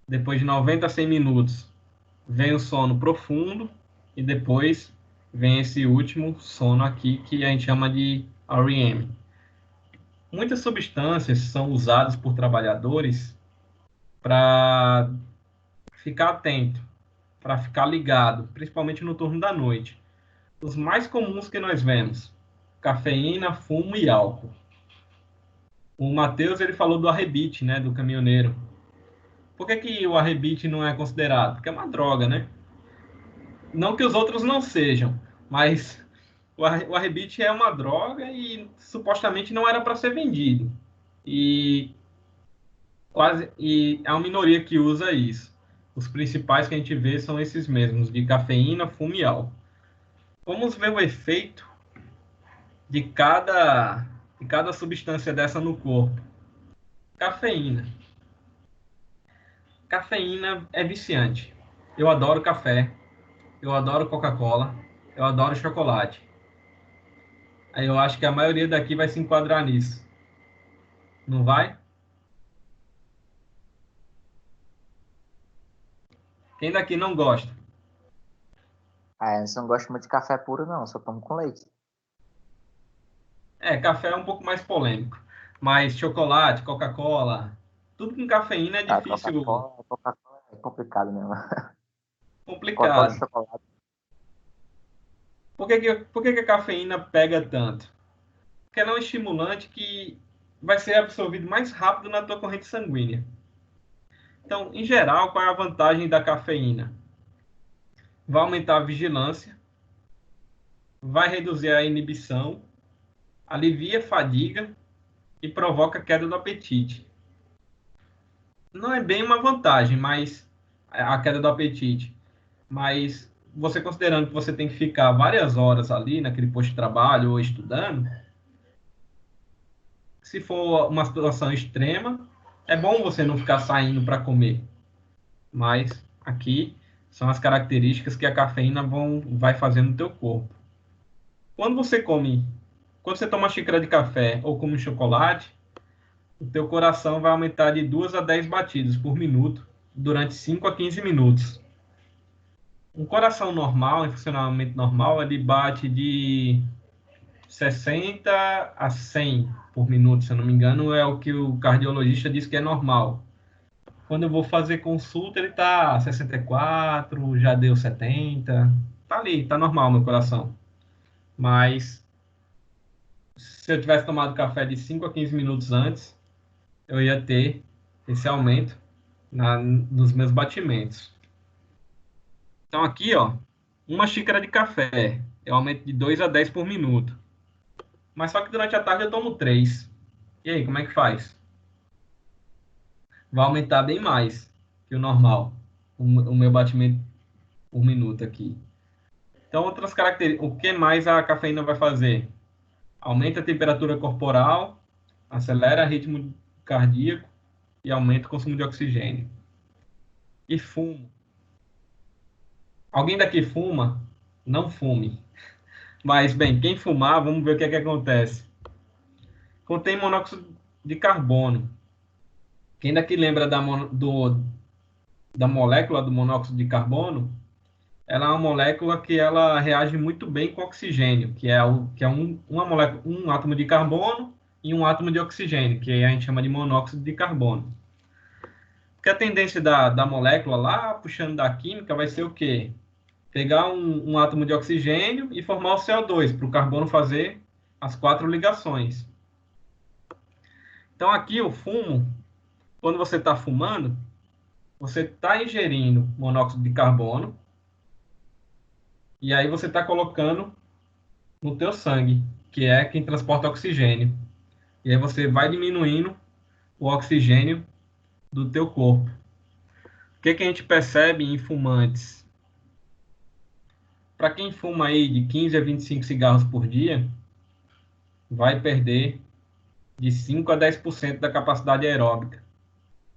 depois de 90 a 100 minutos vem o sono profundo, e depois vem esse último sono aqui, que a gente chama de REM. Muitas substâncias são usadas por trabalhadores para ficar atento, para ficar ligado, principalmente no turno da noite. Os mais comuns que nós vemos: cafeína, fumo e álcool. O Matheus, ele falou do arrebite, né, do caminhoneiro. Por que que o arrebite não é considerado? Porque é uma droga, né? Não que os outros não sejam, mas o arrebite é uma droga e supostamente não era para ser vendido. E é uma minoria que usa isso. Os principais que a gente vê são esses mesmos, de cafeína, fumo e álcool. Vamos ver o efeito de cada substância dessa no corpo. Cafeína. Cafeína é viciante. Eu adoro café, eu adoro Coca-Cola, eu adoro chocolate. Aí eu acho que a maioria daqui vai se enquadrar nisso. Não vai? Quem daqui não gosta? Ah, eu não gosto muito de café puro, não. Só tomo com leite. Café é um pouco mais polêmico. Mas chocolate, Coca-Cola, tudo com cafeína é Ah, difícil, Coca-Cola é complicado mesmo. Coca-Cola de complicado. chocolate. Por que que a cafeína pega tanto? Porque ela é um estimulante que vai ser absorvido mais rápido na tua corrente sanguínea. Então, em geral, qual é a vantagem da cafeína? Vai aumentar a vigilância, vai reduzir a inibição, alivia a fadiga e provoca queda do apetite. Não é bem uma vantagem, mas a queda do apetite. Mas você considerando que você tem que ficar várias horas ali naquele posto de trabalho ou estudando, se for uma situação extrema, é bom você não ficar saindo para comer. Mas aqui são as características que a cafeína vai fazer no teu corpo. Quando você toma uma xícara de café ou come um chocolate, o teu coração vai aumentar de 2 a 10 batidas por minuto durante 5 a 15 minutos. Um coração normal, em funcionamento normal, ele bate de 60 a 100 por minuto, se eu não me engano, é o que o cardiologista diz que é normal. Quando eu vou fazer consulta, ele tá 64, já deu 70. Tá ali, tá normal meu coração. Mas se eu tivesse tomado café de 5 a 15 minutos antes, eu ia ter esse aumento nos meus batimentos. Então aqui, ó, uma xícara de café, eu aumento de 2 a 10 por minuto. Mas só que durante a tarde eu tomo 3. E aí, como é que faz? Vai aumentar bem mais que o normal, o meu batimento por minuto aqui. Então, outras características, o que mais a cafeína vai fazer? Aumenta a temperatura corporal, acelera o ritmo cardíaco e aumenta o consumo de oxigênio. E fumo. Alguém daqui fuma? Não fume. Mas, bem, quem fumar, vamos ver o que é que acontece. Contém monóxido de carbono. Quem daqui lembra da molécula do monóxido de carbono? Ela é uma molécula que ela reage muito bem com oxigênio, que é uma molécula, um átomo de carbono e um átomo de oxigênio, que a gente chama de monóxido de carbono. Porque a tendência da molécula lá, puxando da química, vai ser o quê? Pegar um átomo de oxigênio e formar o CO2, para o carbono fazer as 4 ligações. Então aqui o fumo, quando você está fumando, você está ingerindo monóxido de carbono, e aí você está colocando no teu sangue, que é quem transporta oxigênio. E aí você vai diminuindo o oxigênio do teu corpo. O que a gente percebe em fumantes? Para quem fuma aí de 15 a 25 cigarros por dia, vai perder de 5 a 10% da capacidade aeróbica.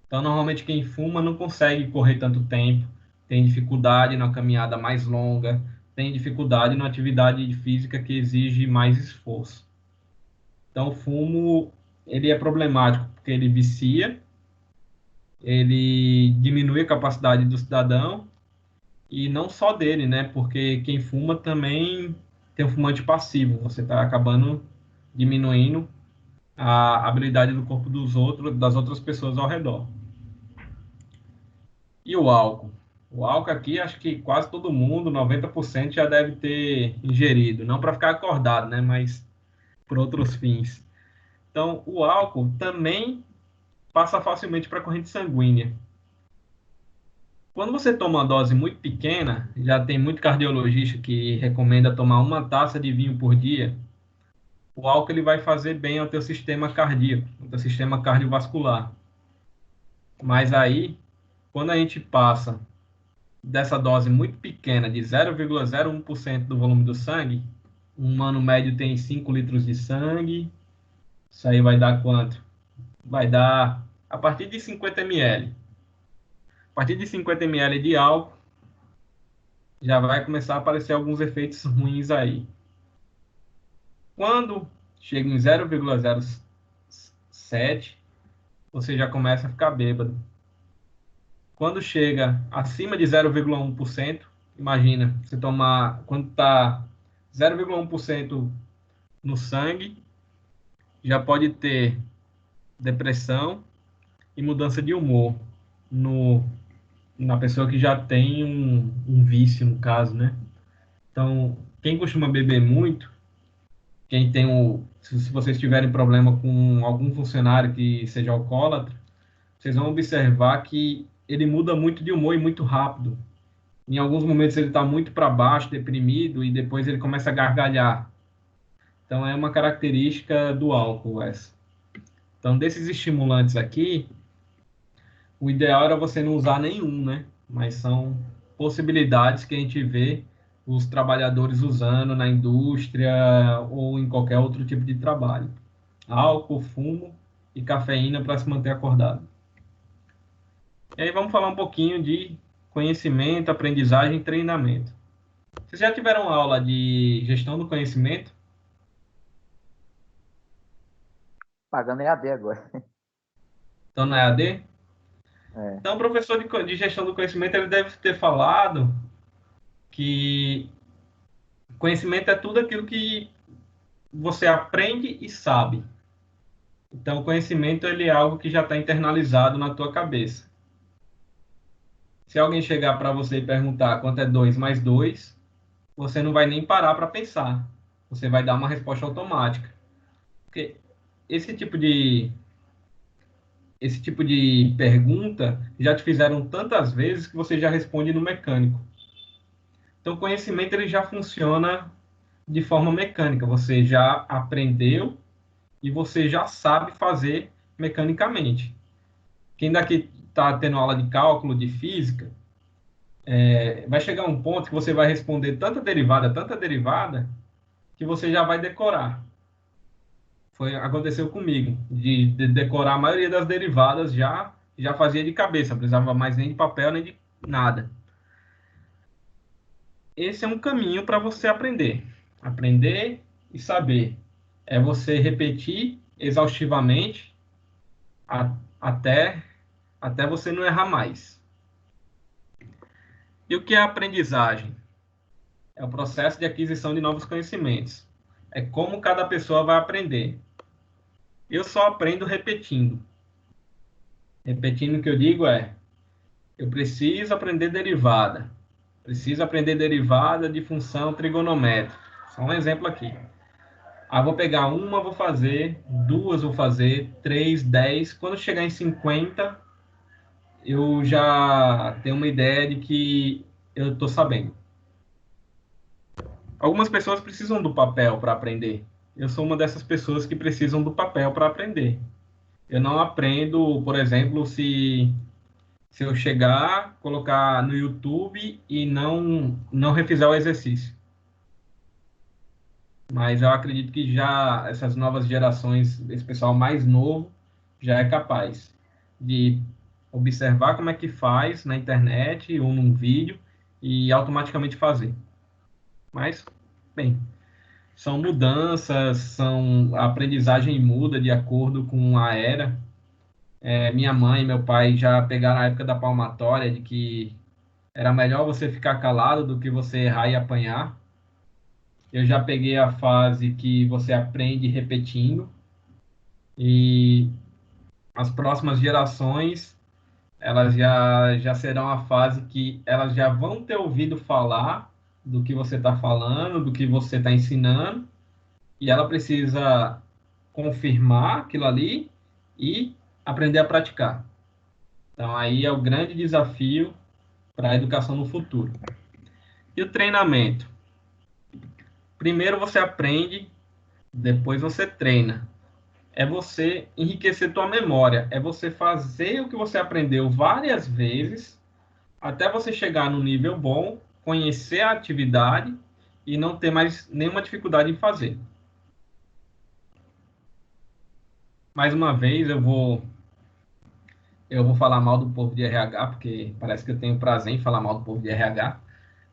Então, normalmente quem fuma não consegue correr tanto tempo, tem dificuldade na caminhada mais longa, tem dificuldade na atividade física que exige mais esforço. Então, o fumo, ele é problemático porque ele vicia, ele diminui a capacidade do cidadão, e não só dele, né? Porque quem fuma também tem um fumante passivo, você está acabando diminuindo a habilidade do corpo das outras pessoas ao redor. E o álcool? O álcool aqui, acho que quase todo mundo, 90%, já deve ter ingerido. Não para ficar acordado, né? Mas por outros fins. Então, o álcool também passa facilmente para a corrente sanguínea. Quando você toma uma dose muito pequena, já tem muito cardiologista que recomenda tomar 1 taça de vinho por dia, o álcool ele vai fazer bem ao teu sistema cardíaco, ao teu sistema cardiovascular. Mas aí, quando a gente passa dessa dose muito pequena, de 0,01% do volume do sangue, um humano médio tem 5 litros de sangue, isso aí vai dar quanto? Vai dar a partir de 50 ml. A partir de 50 ml de álcool, já vai começar a aparecer alguns efeitos ruins aí. Quando chega em 0,07, você já começa a ficar bêbado. Quando chega acima de 0,1%, imagina, você tomar, quando está 0,1% no sangue, já pode ter depressão e mudança de humor na pessoa que já tem um vício, no caso, né? Então, quem costuma beber muito, quem tem se vocês tiverem problema com algum funcionário que seja alcoólatra, vocês vão observar que ele muda muito de humor e muito rápido. Em alguns momentos ele está muito para baixo, deprimido, e depois ele começa a gargalhar. Então, é uma característica do álcool essa. Então, desses estimulantes aqui, o ideal era você não usar nenhum, né? Mas são possibilidades que a gente vê os trabalhadores usando na indústria ou em qualquer outro tipo de trabalho. Álcool, fumo e cafeína para se manter acordado. E aí vamos falar um pouquinho de conhecimento, aprendizagem e treinamento. Vocês já tiveram aula de gestão do conhecimento? Pagando EAD agora. Então, na EAD? É. Então, o professor de gestão do conhecimento ele deve ter falado que conhecimento é tudo aquilo que você aprende e sabe. Então, o conhecimento ele é algo que já está internalizado na tua cabeça. Se alguém chegar para você e perguntar quanto é 2 mais 2, você não vai nem parar para pensar. Você vai dar uma resposta automática. Porque esse tipo de pergunta já te fizeram tantas vezes que você já responde no mecânico. Então, o conhecimento ele já funciona de forma mecânica. Você já aprendeu e você já sabe fazer mecanicamente. Quem daqui está tendo aula de cálculo, de física, vai chegar um ponto que você vai responder tanta derivada, que você já vai decorar. Aconteceu comigo, de decorar a maioria das derivadas já fazia de cabeça, não precisava mais nem de papel, nem de nada. Esse é um caminho para você aprender. Aprender e saber. É você repetir exaustivamente até você não errar mais. E o que é aprendizagem? É o processo de aquisição de novos conhecimentos. É como cada pessoa vai aprender. Eu só aprendo repetindo. Repetindo o que eu digo eu preciso aprender derivada. Preciso aprender derivada de função trigonométrica. Só um exemplo aqui. Vou pegar uma, vou fazer, 2 vou fazer, 3, 10. Quando chegar em 50, eu já tenho uma ideia de que eu estou sabendo. Algumas pessoas precisam do papel para aprender. Eu sou uma dessas pessoas que precisam do papel para aprender. Eu não aprendo, por exemplo, se eu chegar, colocar no YouTube e não refizer o exercício. Mas eu acredito que já essas novas gerações, esse pessoal mais novo, já é capaz de observar como é que faz na internet ou num vídeo e automaticamente fazer. Mas, bem, são mudanças, a aprendizagem muda de acordo com a era. Minha mãe e meu pai já pegaram a época da palmatória, de que era melhor você ficar calado do que você errar e apanhar. Eu já peguei a fase que você aprende repetindo, e as próximas gerações, elas já serão a fase que elas já vão ter ouvido falar do que você está falando, do que você está ensinando, e ela precisa confirmar aquilo ali e aprender a praticar. Então, aí é o grande desafio para a educação no futuro. E o treinamento? Primeiro você aprende, depois você treina. É você enriquecer tua memória, é você fazer o que você aprendeu várias vezes, até você chegar no nível bom, conhecer a atividade e não ter mais nenhuma dificuldade em fazer. Mais uma vez, eu vou falar mal do povo de RH, porque parece que eu tenho prazer em falar mal do povo de RH.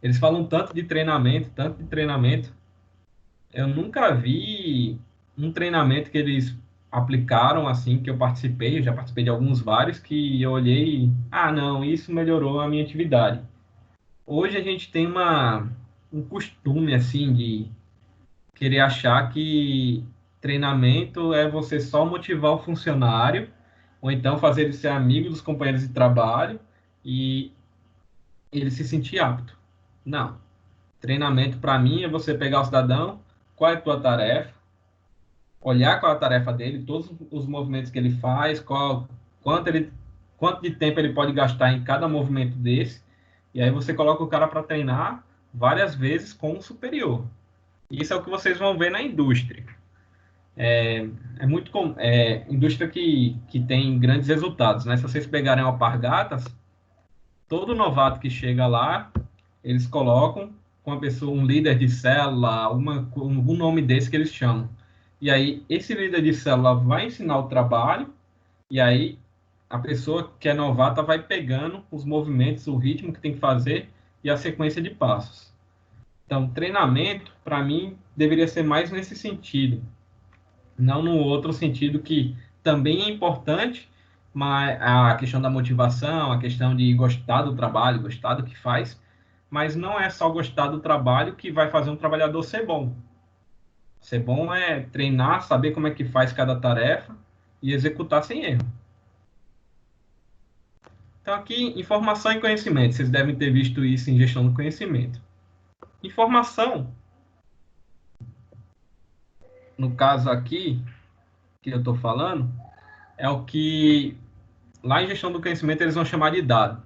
Eles falam tanto de treinamento, tanto de treinamento. Eu nunca vi um treinamento que eles aplicaram assim, que eu participei, eu já participei de alguns vários, que eu olhei e, não, isso melhorou a minha atividade. Hoje a gente tem um costume, assim, de querer achar que treinamento é você só motivar o funcionário, ou então fazer ele ser amigo dos companheiros de trabalho e ele se sentir apto. Não. Treinamento, para mim, é você pegar o cidadão, qual é a tua tarefa, olhar qual é a tarefa dele, todos os movimentos que ele faz, quanto de tempo ele pode gastar em cada movimento desse, e aí você coloca o cara para treinar várias vezes com o superior. Isso é o que vocês vão ver na indústria. Indústria que tem grandes resultados, né? Se vocês pegarem Alpargatas, todo novato que chega lá, eles colocam com a pessoa, um líder de célula, um nome desse que eles chamam. E aí, esse líder de célula vai ensinar o trabalho, e aí a pessoa que é novata vai pegando os movimentos, o ritmo que tem que fazer e a sequência de passos. Então, treinamento, para mim, deveria ser mais nesse sentido, não no outro sentido que também é importante, mas a questão da motivação, a questão de gostar do trabalho, gostar do que faz, mas não é só gostar do trabalho que vai fazer um trabalhador ser bom. Ser bom é treinar, saber como é que faz cada tarefa e executar sem erro. Então, aqui, informação e conhecimento. Vocês devem ter visto isso em gestão do conhecimento. Informação, no caso aqui, que eu estou falando, é o que lá em gestão do conhecimento eles vão chamar de dado.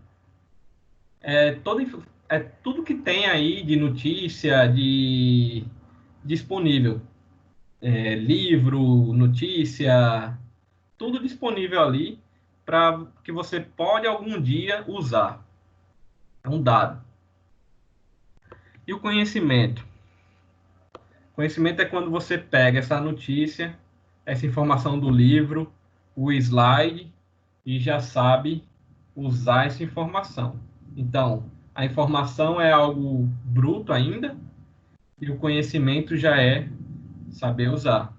É tudo que tem aí de notícia, de disponível. Livro, notícia, tudo disponível ali para que você pode algum dia usar. É um dado. E o conhecimento? Conhecimento é quando você pega essa notícia, essa informação do livro, o slide, e já sabe usar essa informação. Então, a informação é algo bruto ainda, e o conhecimento já é saber usar.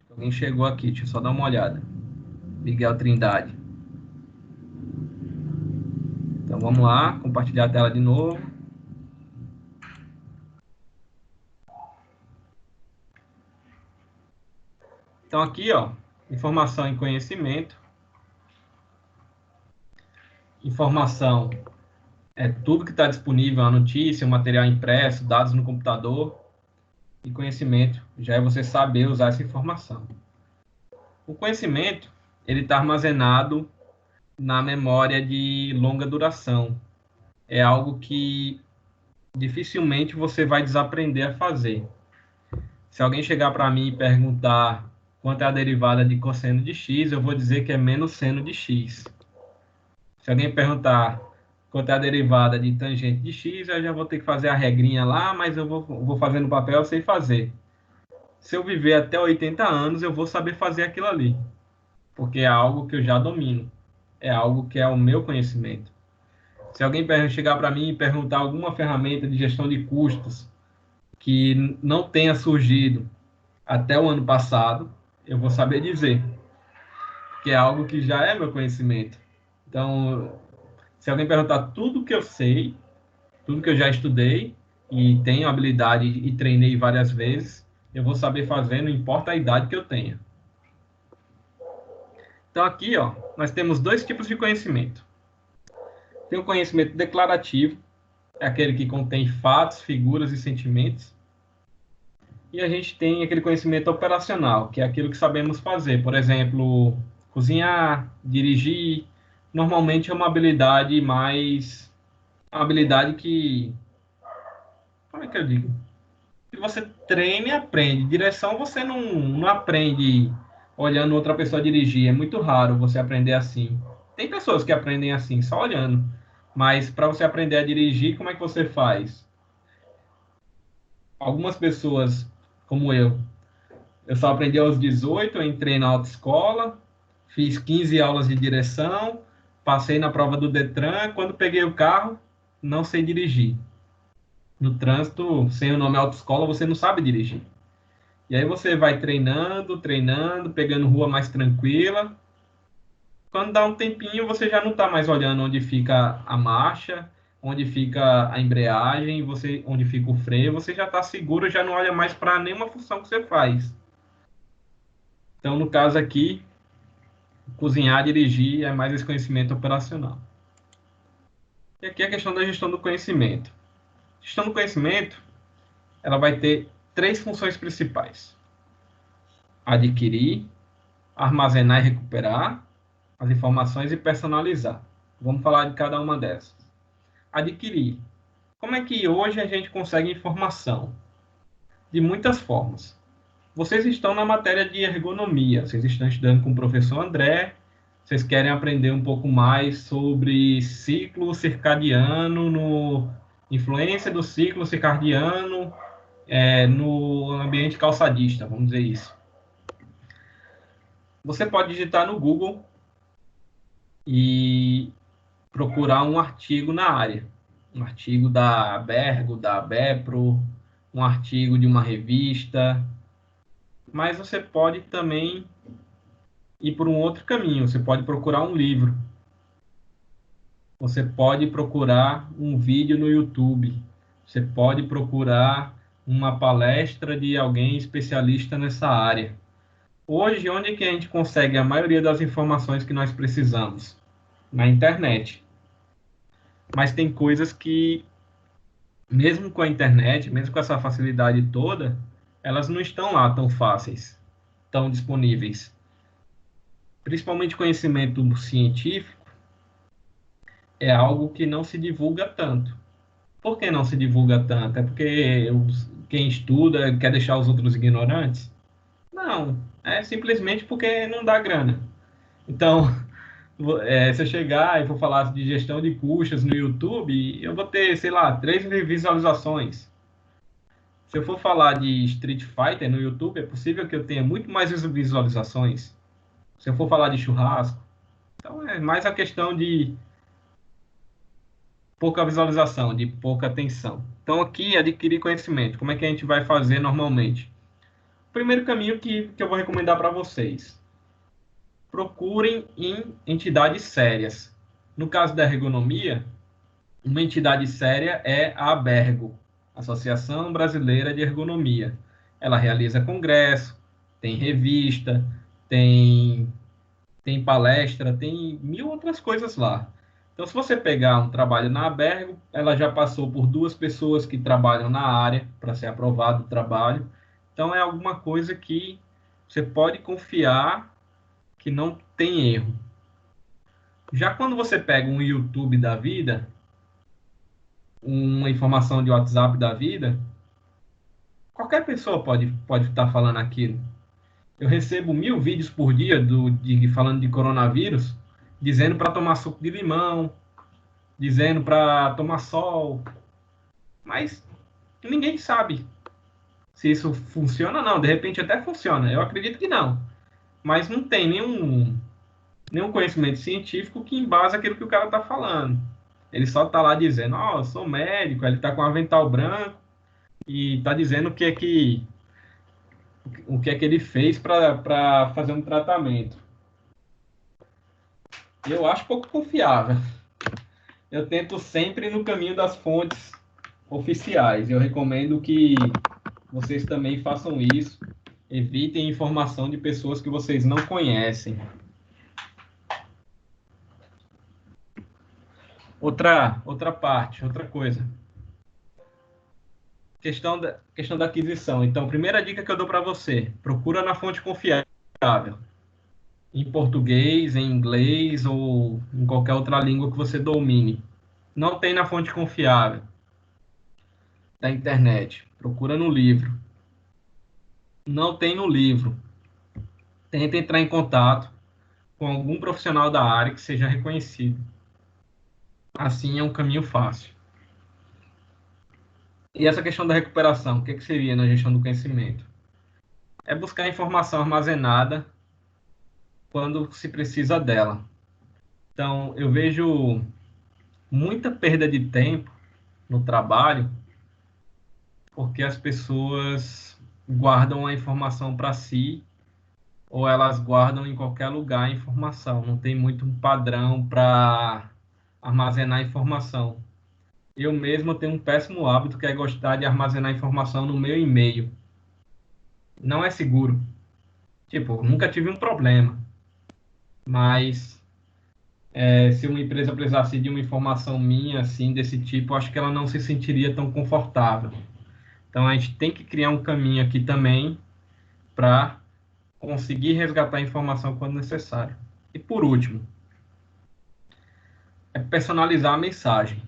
Alguém chegou aqui, deixa eu só dar uma olhada. Miguel Trindade. Então vamos lá, compartilhar a tela de novo. Então aqui, ó, informação e conhecimento. Informação é tudo que está disponível, a notícia, o material impresso, dados no computador. E conhecimento já é você saber usar essa informação. O conhecimento, ele está armazenado na memória de longa duração. É algo que dificilmente você vai desaprender a fazer. Se alguém chegar para mim e perguntar quanto é a derivada de cosseno de x, eu vou dizer que é menos seno de x. Se alguém perguntar quanto é a derivada de tangente de x, eu já vou ter que fazer a regrinha lá, mas eu vou fazer no papel, eu sei fazer. Se eu viver até 80 anos, eu vou saber fazer aquilo ali. porque é algo que eu já domino, é algo que é o meu conhecimento. Se alguém chegar para mim e perguntar alguma ferramenta de gestão de custos que não tenha surgido até o ano passado, eu vou saber dizer, que é algo que já é meu conhecimento. Então, se alguém perguntar tudo que eu sei, tudo que eu já estudei e tenho habilidade e treinei várias vezes, eu vou saber fazer, não importa a idade que eu tenha. Então, aqui, ó, nós temos dois tipos de conhecimento. Tem o conhecimento declarativo, é aquele que contém fatos, figuras e sentimentos. E a gente tem aquele conhecimento operacional, que é aquilo que sabemos fazer. Por exemplo, cozinhar, dirigir. Normalmente é uma habilidade mais... Uma habilidade que... Como é que eu digo? Que você treina e aprende. Direção você não aprende olhando outra pessoa dirigir. É muito raro você aprender assim. Tem pessoas que aprendem assim, só olhando. Mas para você aprender a dirigir, como é que você faz? Algumas pessoas, como eu só aprendi aos 18, eu entrei na autoescola, fiz 15 aulas de direção, passei na prova do Detran, quando peguei o carro, não sei dirigir. No trânsito, sem o nome autoescola, você não sabe dirigir. E aí você vai treinando, pegando rua mais tranquila. Quando dá um tempinho, você já não está mais olhando onde fica a marcha, onde fica a embreagem, onde fica o freio, você já está seguro, já não olha mais para nenhuma função que você faz. Então, no caso aqui, cozinhar, dirigir é mais esse conhecimento operacional. E aqui é a questão da gestão do conhecimento. A gestão do conhecimento, ela vai ter três funções principais: adquirir, armazenar e recuperar as informações e personalizar. Vamos falar de cada uma dessas. Adquirir. Como é que hoje a gente consegue informação? De muitas formas. Vocês estão na matéria de ergonomia, vocês estão estudando com o professor André, vocês querem aprender um pouco mais sobre ciclo circadiano, influência do ciclo circadiano no ambiente calçadista, vamos dizer isso. Você pode digitar no Google e procurar um artigo na área. Um artigo da Bergo, da Bepro, um artigo de uma revista. Mas você pode também ir por um outro caminho. Você pode procurar um livro. Você pode procurar um vídeo no YouTube. Você pode procurar uma palestra de alguém especialista nessa área. Hoje, onde é que a gente consegue a maioria das informações que nós precisamos? Na internet. Mas tem coisas que, mesmo com a internet, mesmo com essa facilidade toda, elas não estão lá tão fáceis, tão disponíveis. Principalmente conhecimento científico é algo que não se divulga tanto. Por que não se divulga tanto? É porque quem estuda quer deixar os outros ignorantes? Não, é simplesmente porque não dá grana. Então, se eu chegar e for falar de gestão de custos no YouTube, eu vou ter, sei lá, 3 visualizações. Se eu for falar de Street Fighter no YouTube, é possível que eu tenha muito mais visualizações. Se eu for falar de churrasco, então é mais a questão de pouca visualização, de pouca atenção. Então aqui, adquirir conhecimento. Como é que a gente vai fazer normalmente? O primeiro caminho que eu vou recomendar para vocês. Procurem em entidades sérias. No caso da ergonomia, uma entidade séria é a ABERGO, Associação Brasileira de Ergonomia. Ela realiza congresso, tem revista, tem palestra, tem mil outras coisas lá. Então, se você pegar um trabalho na ABERGO, ela já passou por 2 pessoas que trabalham na área para ser aprovado o trabalho. Então, é alguma coisa que você pode confiar que não tem erro. Já quando você pega um YouTube da vida, uma informação de WhatsApp da vida, qualquer pessoa pode estar falando aquilo. Eu recebo 1000 vídeos por dia falando de coronavírus, dizendo para tomar suco de limão, dizendo para tomar sol, mas ninguém sabe se isso funciona ou não. De repente até funciona, eu acredito que não, mas não tem nenhum conhecimento científico que embasa aquilo que o cara está falando. Ele só está lá dizendo, eu sou médico, ele está com um avental branco e está dizendo o que é que ele fez para fazer um tratamento. Eu acho pouco confiável. Eu tento sempre ir no caminho das fontes oficiais. Eu recomendo que vocês também façam isso. Evitem informação de pessoas que vocês não conhecem. Outra parte, outra coisa. Questão da aquisição. Então, primeira dica que eu dou para você: procura na fonte confiável. Em português, em inglês ou em qualquer outra língua que você domine. Não tem na fonte confiável da internet. Procura no livro. Não tem no livro. Tenta entrar em contato com algum profissional da área que seja reconhecido. Assim é um caminho fácil. E essa questão da recuperação, o que seria na gestão do conhecimento? É buscar informação armazenada quando se precisa dela. Então, eu vejo muita perda de tempo no trabalho porque as pessoas guardam a informação para si ou elas guardam em qualquer lugar a informação. Não tem muito um padrão para armazenar informação. Eu mesmo tenho um péssimo hábito que é gostar de armazenar informação no meu e-mail. Não é seguro. Tipo, nunca tive um problema. Mas se uma empresa precisasse de uma informação minha, assim, desse tipo, eu acho que ela não se sentiria tão confortável. Então, a gente tem que criar um caminho aqui também para conseguir resgatar a informação quando necessário. E, por último, é personalizar a mensagem.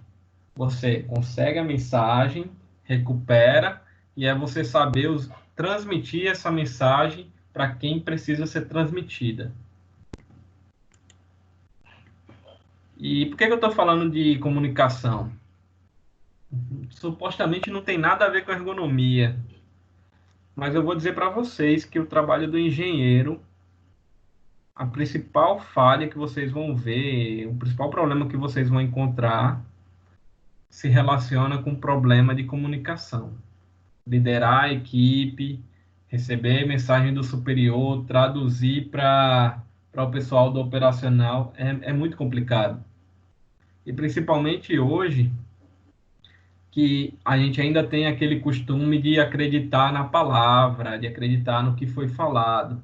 Você consegue a mensagem, recupera, e é você saber transmitir essa mensagem para quem precisa ser transmitida. E por que eu estou falando de comunicação? Supostamente não tem nada a ver com ergonomia, mas eu vou dizer para vocês que o trabalho do engenheiro, a principal falha que vocês vão ver, o principal problema que vocês vão encontrar, se relaciona com o problema de comunicação. Liderar a equipe, receber mensagem do superior, traduzir para o pessoal do operacional, é muito complicado. E principalmente hoje, que a gente ainda tem aquele costume de acreditar na palavra, de acreditar no que foi falado.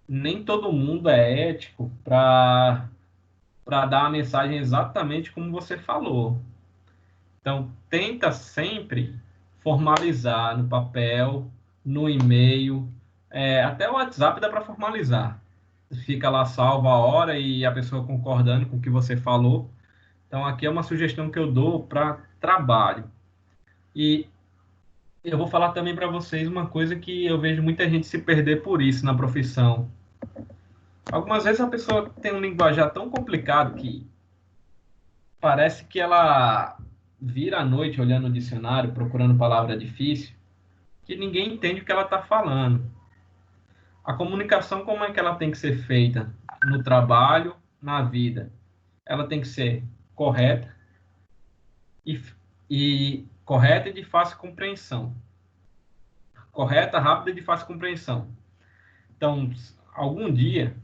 Nem todo mundo é ético para dar a mensagem exatamente como você falou. Então, tenta sempre formalizar no papel, no e-mail, até o WhatsApp dá para formalizar. Fica lá salvo a hora e a pessoa concordando com o que você falou. Então, aqui é uma sugestão que eu dou para trabalho. E eu vou falar também para vocês uma coisa que eu vejo muita gente se perder por isso na profissão. Algumas vezes a pessoa tem um linguajar tão complicado que parece que ela vira à noite olhando o dicionário, procurando palavra difícil, que ninguém entende o que ela está falando. A comunicação, como é que ela tem que ser feita no trabalho, na vida? Ela tem que ser correta e correta e de fácil compreensão. Correta, rápida e de fácil compreensão. Então, algum dia,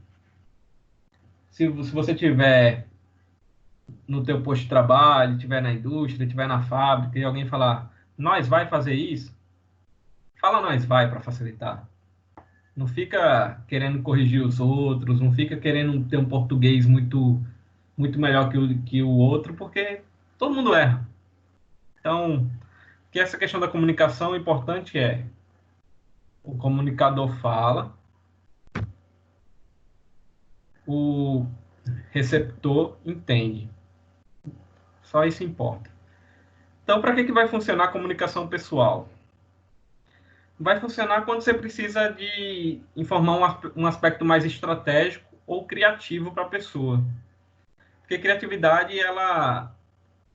se você tiver no teu posto de trabalho, tiver na indústria, tiver na fábrica e alguém falar, nós vai fazer isso, fala nós vai para facilitar. Não fica querendo corrigir os outros, não fica querendo ter um português muito melhor que o outro, porque todo mundo erra. Então, que essa questão da comunicação, o importante é o comunicador fala, o receptor entende. Só isso importa. Então, para que vai funcionar a comunicação pessoal? Vai funcionar quando você precisa de informar um aspecto mais estratégico ou criativo para a pessoa. Porque criatividade, ela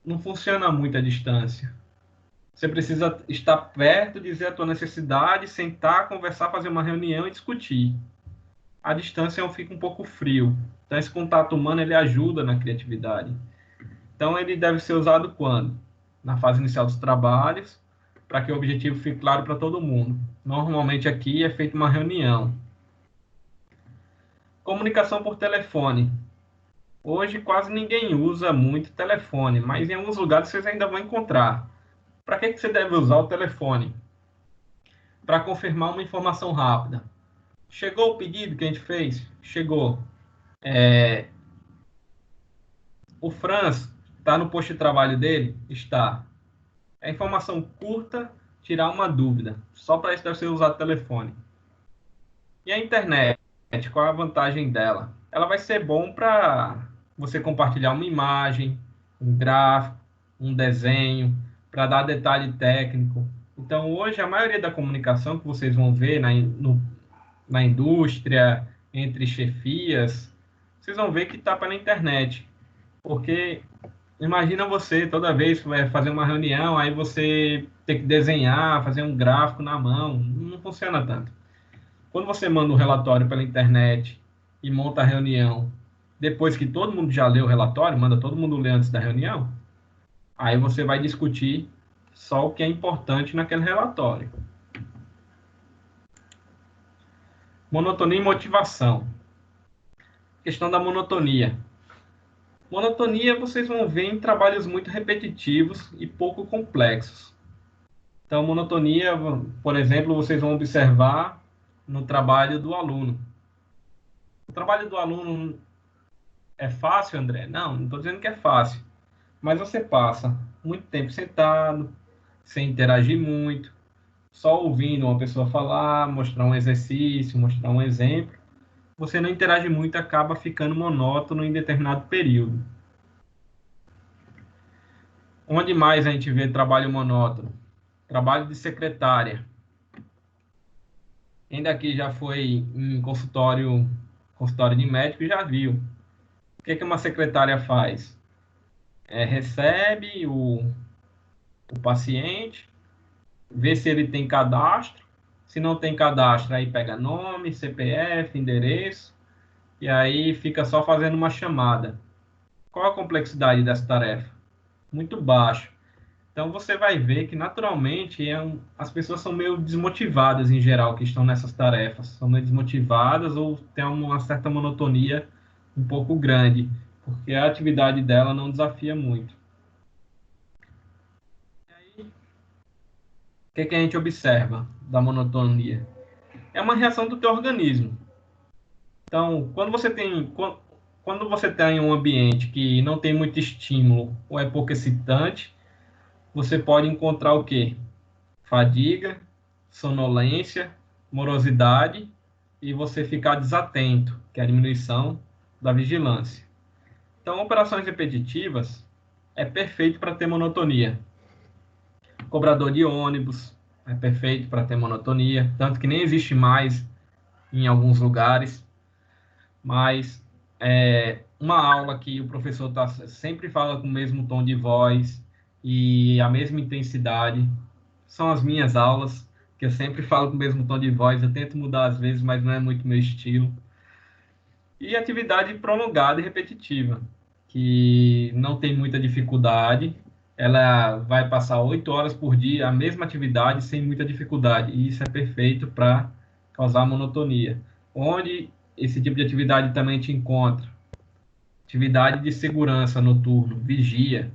não funciona muito à distância. Você precisa estar perto, dizer a tua necessidade, sentar, conversar, fazer uma reunião e discutir. à distância fica um pouco frio. Então, esse contato humano, ele ajuda na criatividade. Então, ele deve ser usado quando? Na fase inicial dos trabalhos, para que o objetivo fique claro para todo mundo. Normalmente, aqui é feita uma reunião. Comunicação por telefone. Hoje, quase ninguém usa muito telefone, mas em alguns lugares vocês ainda vão encontrar. Para que você deve usar o telefone? Para confirmar uma informação rápida. Chegou o pedido que a gente fez? Chegou. O Franz está no posto de trabalho dele? Está. É informação curta, tirar uma dúvida. Só para isso deve ser usado o telefone. E a internet? Qual é a vantagem dela? Ela vai ser bom para você compartilhar uma imagem, um gráfico, um desenho, para dar detalhe técnico. Então, hoje, a maioria da comunicação que vocês vão ver na indústria, entre chefias, vocês vão ver que está pela internet. Porque imagina você, toda vez que vai fazer uma reunião, aí você tem que desenhar, fazer um gráfico na mão. Não funciona tanto. Quando você manda um relatório pela internet e monta a reunião, depois que todo mundo já leu o relatório, manda todo mundo ler antes da reunião, aí você vai discutir só o que é importante naquele relatório. Monotonia e motivação. Questão da monotonia. Monotonia vocês vão ver em trabalhos muito repetitivos e pouco complexos. Então, monotonia, por exemplo, vocês vão observar no trabalho do aluno. O trabalho do aluno é fácil, André? Não estou dizendo que é fácil. Mas você passa muito tempo sentado, sem interagir muito, só ouvindo uma pessoa falar, mostrar um exercício, mostrar um exemplo. Você não interage muito, acaba ficando monótono em determinado período. Onde mais a gente vê trabalho monótono? Trabalho de secretária. Quem daqui já foi em consultório de médico já viu. O que uma secretária faz? Recebe o paciente, vê se ele tem cadastro. Se não tem cadastro, aí pega nome, CPF, endereço, e aí fica só fazendo uma chamada. Qual a complexidade dessa tarefa? Muito baixo. Então, você vai ver que, naturalmente, as pessoas são meio desmotivadas, em geral, que estão nessas tarefas. São meio desmotivadas ou têm uma certa monotonia um pouco grande, porque a atividade dela não desafia muito. E aí, o que a gente observa da monotonia? É uma reação do teu organismo. Então, quando você tem um ambiente que não tem muito estímulo ou é pouco excitante, você pode encontrar o quê? Fadiga, sonolência, morosidade e você ficar desatento, que é a diminuição da vigilância. Então, operações repetitivas é perfeito para ter monotonia. Cobrador de ônibus é perfeito para ter monotonia, tanto que nem existe mais em alguns lugares, mas uma aula que o professor sempre fala com o mesmo tom de voz e a mesma intensidade, são as minhas aulas, que eu sempre falo com o mesmo tom de voz, eu tento mudar às vezes, mas não é muito meu estilo. E atividade prolongada e repetitiva, que não tem muita dificuldade, ela vai passar 8 horas por dia, a mesma atividade, sem muita dificuldade, e isso é perfeito para causar monotonia. Onde esse tipo de atividade também te encontra? Atividade de segurança noturno, vigia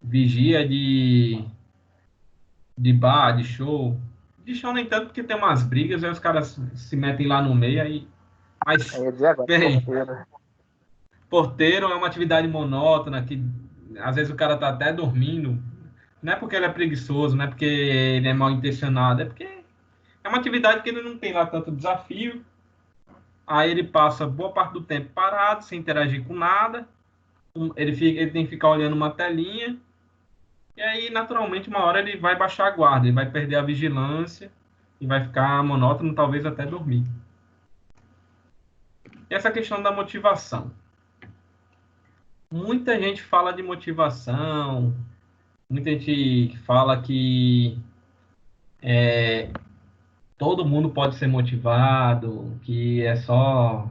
de bar, de show. De show nem tanto, porque tem umas brigas, aí os caras se metem lá no meio, aí... Mas, Eu ia dizer agora, bem, porteiro. porteiro é uma atividade monótona, que às vezes o cara tá até dormindo. Não é porque ele é preguiçoso, não é porque ele é mal intencionado, é porque é uma atividade que ele não tem lá tanto desafio. Aí ele passa boa parte do tempo parado, sem interagir com nada. Ele tem que ficar olhando uma telinha. E aí, naturalmente, uma hora ele vai baixar a guarda, ele vai perder a vigilância e vai ficar monótono, talvez até dormir. E essa questão da motivação. Muita gente fala de motivação, muita gente fala que todo mundo pode ser motivado, que é só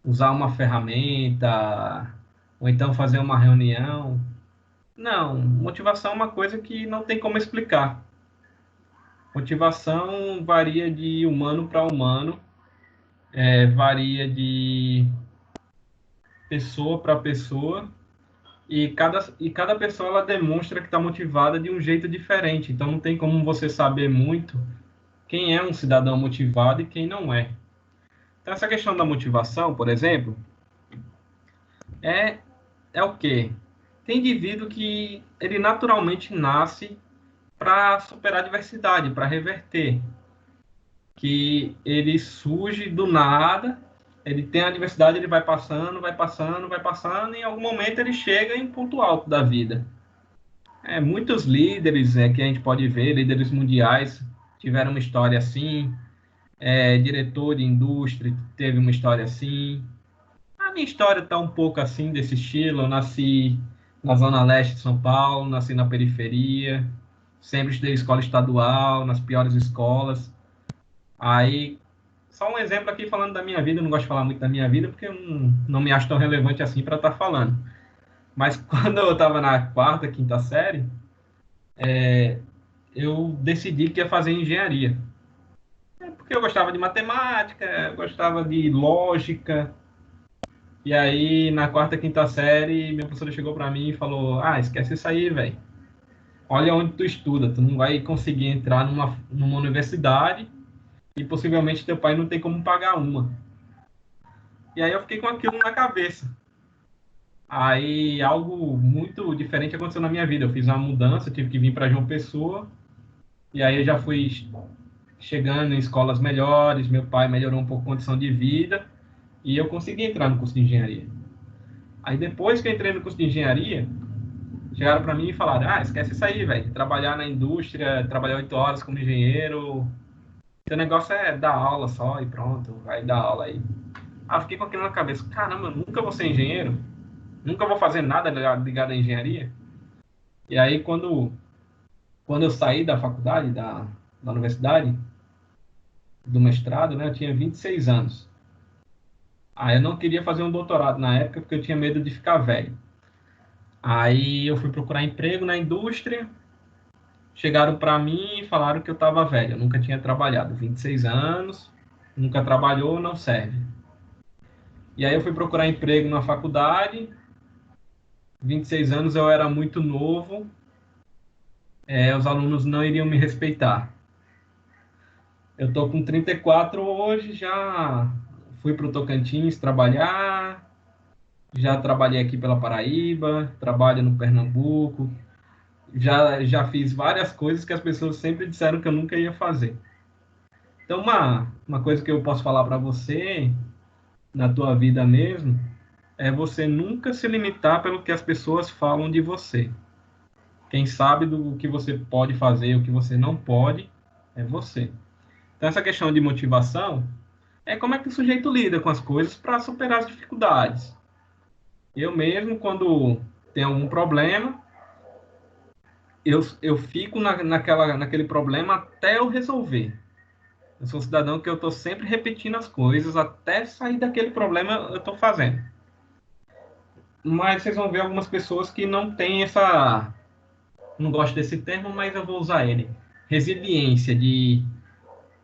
usar uma ferramenta, ou então fazer uma reunião. Não, motivação é uma coisa que não tem como explicar. Motivação varia de humano para humano, varia de pessoa para pessoa, e cada pessoa ela demonstra que está motivada de um jeito diferente. Então não tem como você saber muito quem é um cidadão motivado e quem não é. Então essa questão da motivação, por exemplo, é, é o quê? Tem indivíduo que ele naturalmente nasce para superar a adversidade, para reverter. Que ele surge do nada, ele tem a adversidade, ele vai passando, vai passando, vai passando, e em algum momento ele chega em ponto alto da vida. Muitos líderes que a gente pode ver, líderes mundiais, tiveram uma história assim, diretor de indústria teve uma história assim. A minha história está um pouco assim, desse estilo. Eu nasci na zona leste de São Paulo, nasci na periferia, sempre estudei escola estadual, nas piores escolas. Aí, só um exemplo aqui falando da minha vida, eu não gosto de falar muito da minha vida, porque eu não me acho tão relevante assim para estar falando. Mas quando eu estava na quarta, quinta série, eu decidi que ia fazer engenharia. Porque eu gostava de matemática, eu gostava de lógica. E aí, na quarta, quinta série, minha professora chegou para mim e falou: Ah, esquece isso aí, velho. Olha onde tu estuda, tu não vai conseguir entrar numa universidade e possivelmente teu pai não tem como pagar uma. E aí eu fiquei com aquilo na cabeça. Aí algo muito diferente aconteceu na minha vida. Eu fiz uma mudança, tive que vir para João Pessoa. E aí eu já fui chegando em escolas melhores, meu pai melhorou um pouco a condição de vida e eu consegui entrar no curso de engenharia. Aí depois que eu entrei no curso de engenharia, chegaram para mim e falaram: Ah, esquece isso aí, velho. Trabalhar na indústria, trabalhar 8 horas como engenheiro, seu negócio é dar aula só e pronto, vai dar aula aí. Ah, fiquei com aquilo na cabeça: Caramba, eu nunca vou ser engenheiro? Nunca vou fazer nada ligado à engenharia? E aí, quando eu saí da faculdade, da universidade, do mestrado, né, eu tinha 26 anos. Aí eu não queria fazer um doutorado na época, porque eu tinha medo de ficar velho. Aí eu fui procurar emprego na indústria, chegaram para mim e falaram que eu estava velho, eu nunca tinha trabalhado, 26 anos, nunca trabalhou, não serve. E aí eu fui procurar emprego na faculdade, 26 anos eu era muito novo, os alunos não iriam me respeitar. Eu tô com 34 hoje, já fui para o Tocantins trabalhar, já trabalhei aqui pela Paraíba, trabalho no Pernambuco, já fiz várias coisas que as pessoas sempre disseram que eu nunca ia fazer. Então, uma coisa que eu posso falar para você, na tua vida mesmo, é você nunca se limitar pelo que as pessoas falam de você. Quem sabe do que você pode fazer, o que você não pode, é você. Então, essa questão de motivação é como é que o sujeito lida com as coisas para superar as dificuldades. Eu mesmo, quando tenho algum problema, eu fico naquele problema até eu resolver. Eu sou um cidadão que eu estou sempre repetindo as coisas até sair daquele problema eu estou fazendo. Mas vocês vão ver algumas pessoas que não têm essa... Não gosto desse termo, mas eu vou usar ele. Resiliência, de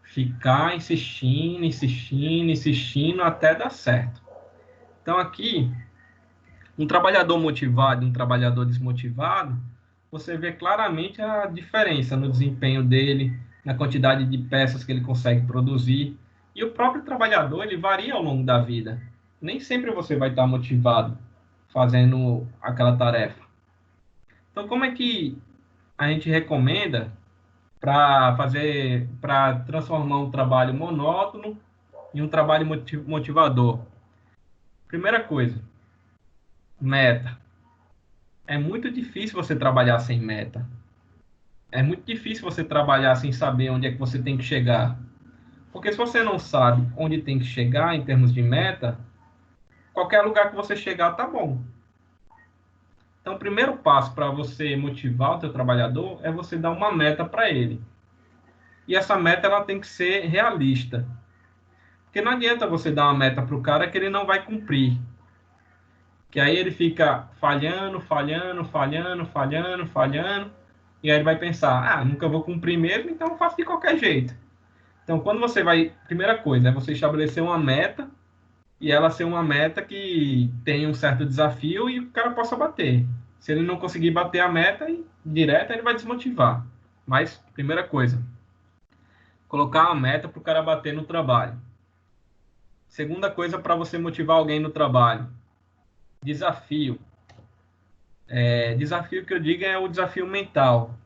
ficar insistindo, insistindo, insistindo até dar certo. Então aqui, um trabalhador motivado e um trabalhador desmotivado, você vê claramente a diferença no desempenho dele, na quantidade de peças que ele consegue produzir. E o próprio trabalhador, ele varia ao longo da vida. Nem sempre você vai estar motivado fazendo aquela tarefa. Então, como é que a gente recomenda para transformar um trabalho monótono em um trabalho motivador? Primeira coisa, meta. É muito difícil você trabalhar sem meta. É muito difícil você trabalhar sem saber onde é que você tem que chegar. Porque se você não sabe onde tem que chegar em termos de meta, qualquer lugar que você chegar tá bom. Então, o primeiro passo para você motivar o teu trabalhador é você dar uma meta para ele. e essa meta ela tem que ser realista. Porque não adianta você dar uma meta para o cara que ele não vai cumprir. Que aí ele fica falhando, falhando, falhando, falhando, falhando, e aí ele vai pensar, nunca vou cumprir mesmo, então eu faço de qualquer jeito. Então, quando você vai... Primeira coisa, é você estabelecer uma meta, e ela ser uma meta que tem um certo desafio e o cara possa bater. Se ele não conseguir bater a meta direta, ele vai desmotivar. Mas, primeira coisa, colocar uma meta para o cara bater no trabalho. Segunda coisa, para você motivar alguém no trabalho, desafio. Desafio que eu digo é o desafio mental.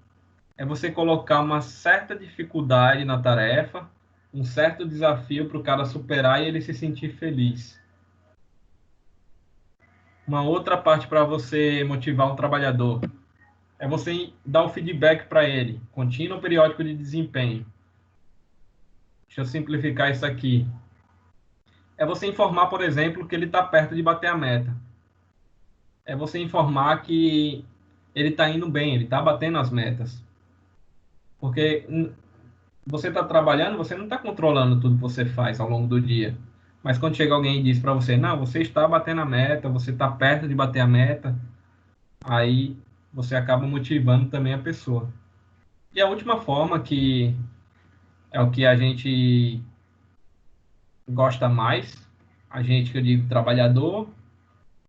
É você colocar uma certa dificuldade na tarefa, um certo desafio para o cara superar e ele se sentir feliz. Uma outra parte para você motivar um trabalhador é você dar o feedback para ele, contínuo periódico de desempenho. Deixa eu simplificar isso aqui. É você informar, por exemplo, que ele está perto de bater a meta. É você informar que ele está indo bem, ele está batendo as metas. Porque você está trabalhando, você não está controlando tudo que você faz ao longo do dia. Mas quando chega alguém e diz para você, não, você está batendo a meta, você está perto de bater a meta, aí você acaba motivando também a pessoa. E a última forma, que é o que a gente gosta mais, a gente, que eu digo, trabalhador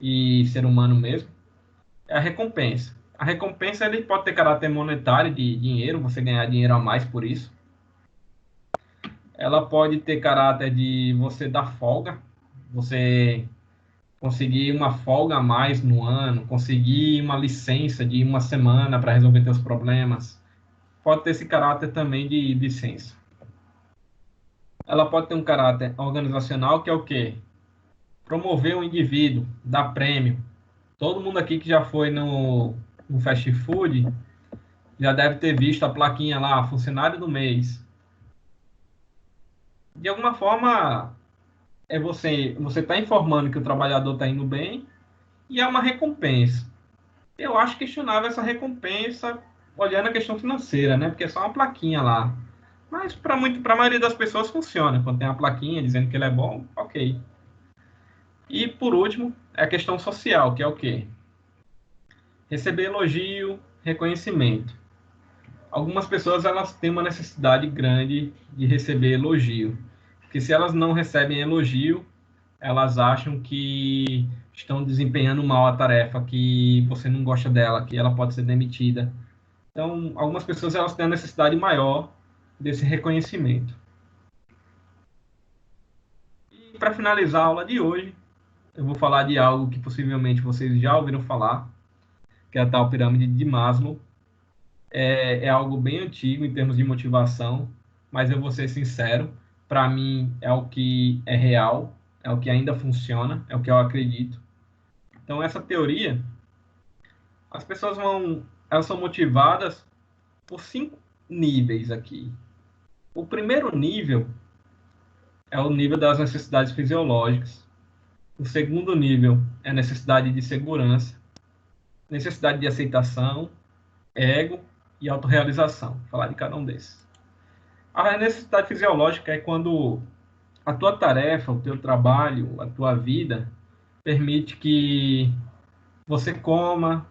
e ser humano mesmo, é a recompensa. A recompensa ele pode ter caráter monetário, de dinheiro, você ganhar dinheiro a mais por isso. Ela pode ter caráter de você dar folga, você conseguir uma folga a mais no ano, conseguir uma licença de uma semana para resolver seus problemas. Pode ter esse caráter também de licença. Ela pode ter um caráter organizacional, que é o quê? Promover o indivíduo, dar prêmio. Todo mundo aqui que já foi no fast food já deve ter visto a plaquinha lá, funcionário do mês. De alguma forma, você está informando que o trabalhador está indo bem e é uma recompensa. Eu acho questionável essa recompensa olhando a questão financeira, né? Porque é só uma plaquinha lá. Mas para a maioria das pessoas funciona. Quando tem uma plaquinha dizendo que ele é bom, ok. E por último, é a questão social, que é o quê? Receber elogio, reconhecimento. Algumas pessoas elas têm uma necessidade grande de receber elogio. Porque se elas não recebem elogio, elas acham que estão desempenhando mal a tarefa, que você não gosta dela, que ela pode ser demitida. Então, algumas pessoas elas têm a necessidade maior desse reconhecimento. E para finalizar a aula de hoje, eu vou falar de algo que possivelmente vocês já ouviram falar, que é a tal pirâmide de Maslow. É algo bem antigo em termos de motivação, mas eu vou ser sincero, para mim é o que é real, é o que ainda funciona, é o que eu acredito. Então, essa teoria, as pessoas elas são motivadas por 5 níveis aqui. O primeiro nível é o nível das necessidades fisiológicas. O segundo nível é a necessidade de segurança, necessidade de aceitação, ego e autorrealização. Vou falar de cada um desses. A necessidade fisiológica é quando a tua tarefa, o teu trabalho, a tua vida permite que você coma,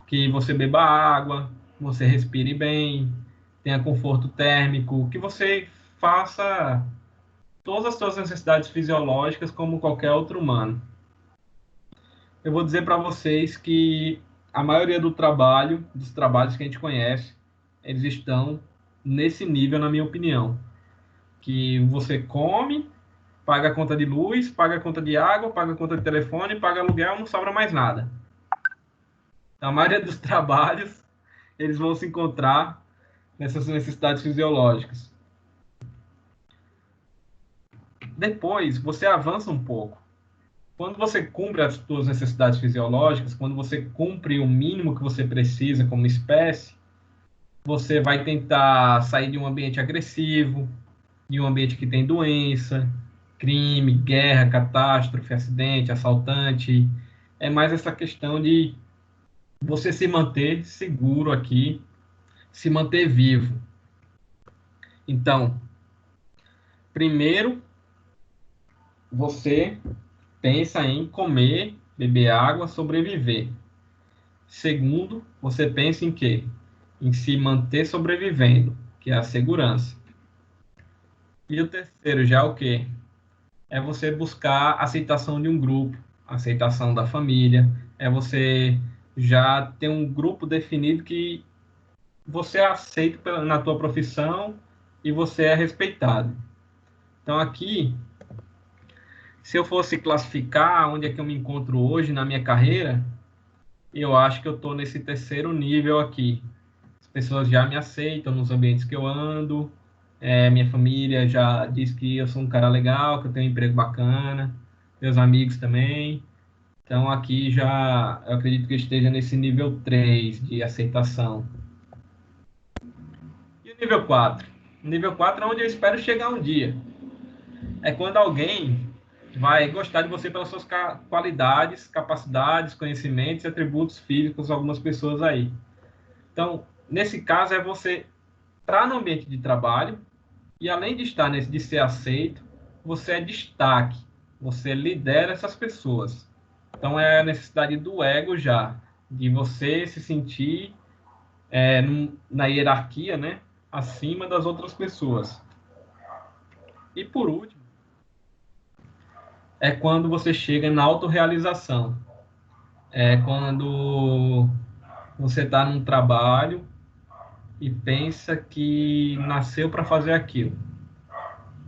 que você beba água, você respire bem, tenha conforto térmico, que você faça todas as suas necessidades fisiológicas como qualquer outro humano. Eu vou dizer para vocês que a maioria dos trabalhos que a gente conhece, eles estão nesse nível, na minha opinião. Que você come, paga a conta de luz, paga a conta de água, paga a conta de telefone, paga aluguel, não sobra mais nada. A maioria dos trabalhos, eles vão se encontrar nessas necessidades fisiológicas. Depois, você avança um pouco. Quando você cumpre as suas necessidades fisiológicas, quando você cumpre o mínimo que você precisa como espécie, você vai tentar sair de um ambiente agressivo, de um ambiente que tem doença, crime, guerra, catástrofe, acidente, assaltante. É mais essa questão de você se manter seguro aqui, se manter vivo. Então, primeiro, você pensa em comer, beber água, sobreviver. Segundo, você pensa em quê? Em se manter sobrevivendo, que é a segurança. E o terceiro já é o quê? É você buscar a aceitação de um grupo, a aceitação da família, é você já ter um grupo definido que você é aceito na tua profissão e você é respeitado. Então aqui, se eu fosse classificar onde é que eu me encontro hoje na minha carreira, eu acho que eu estou nesse terceiro nível aqui. As pessoas já me aceitam nos ambientes que eu ando, minha família já diz que eu sou um cara legal, que eu tenho um emprego bacana, meus amigos também. Então aqui já, eu acredito que eu esteja nesse nível 3 de aceitação. E o nível 4? O nível 4 é onde eu espero chegar um dia. É quando alguém vai gostar de você pelas suas qualidades, capacidades, conhecimentos e atributos físicos, algumas pessoas aí. Então, nesse caso, é você estar no ambiente de trabalho e, além de estar nesse de ser aceito, você é destaque, você lidera essas pessoas. Então, é a necessidade do ego já, de você se sentir na hierarquia, né, acima das outras pessoas. E, por último, é quando você chega na autorrealização. É quando você está num trabalho e pensa que nasceu para fazer aquilo,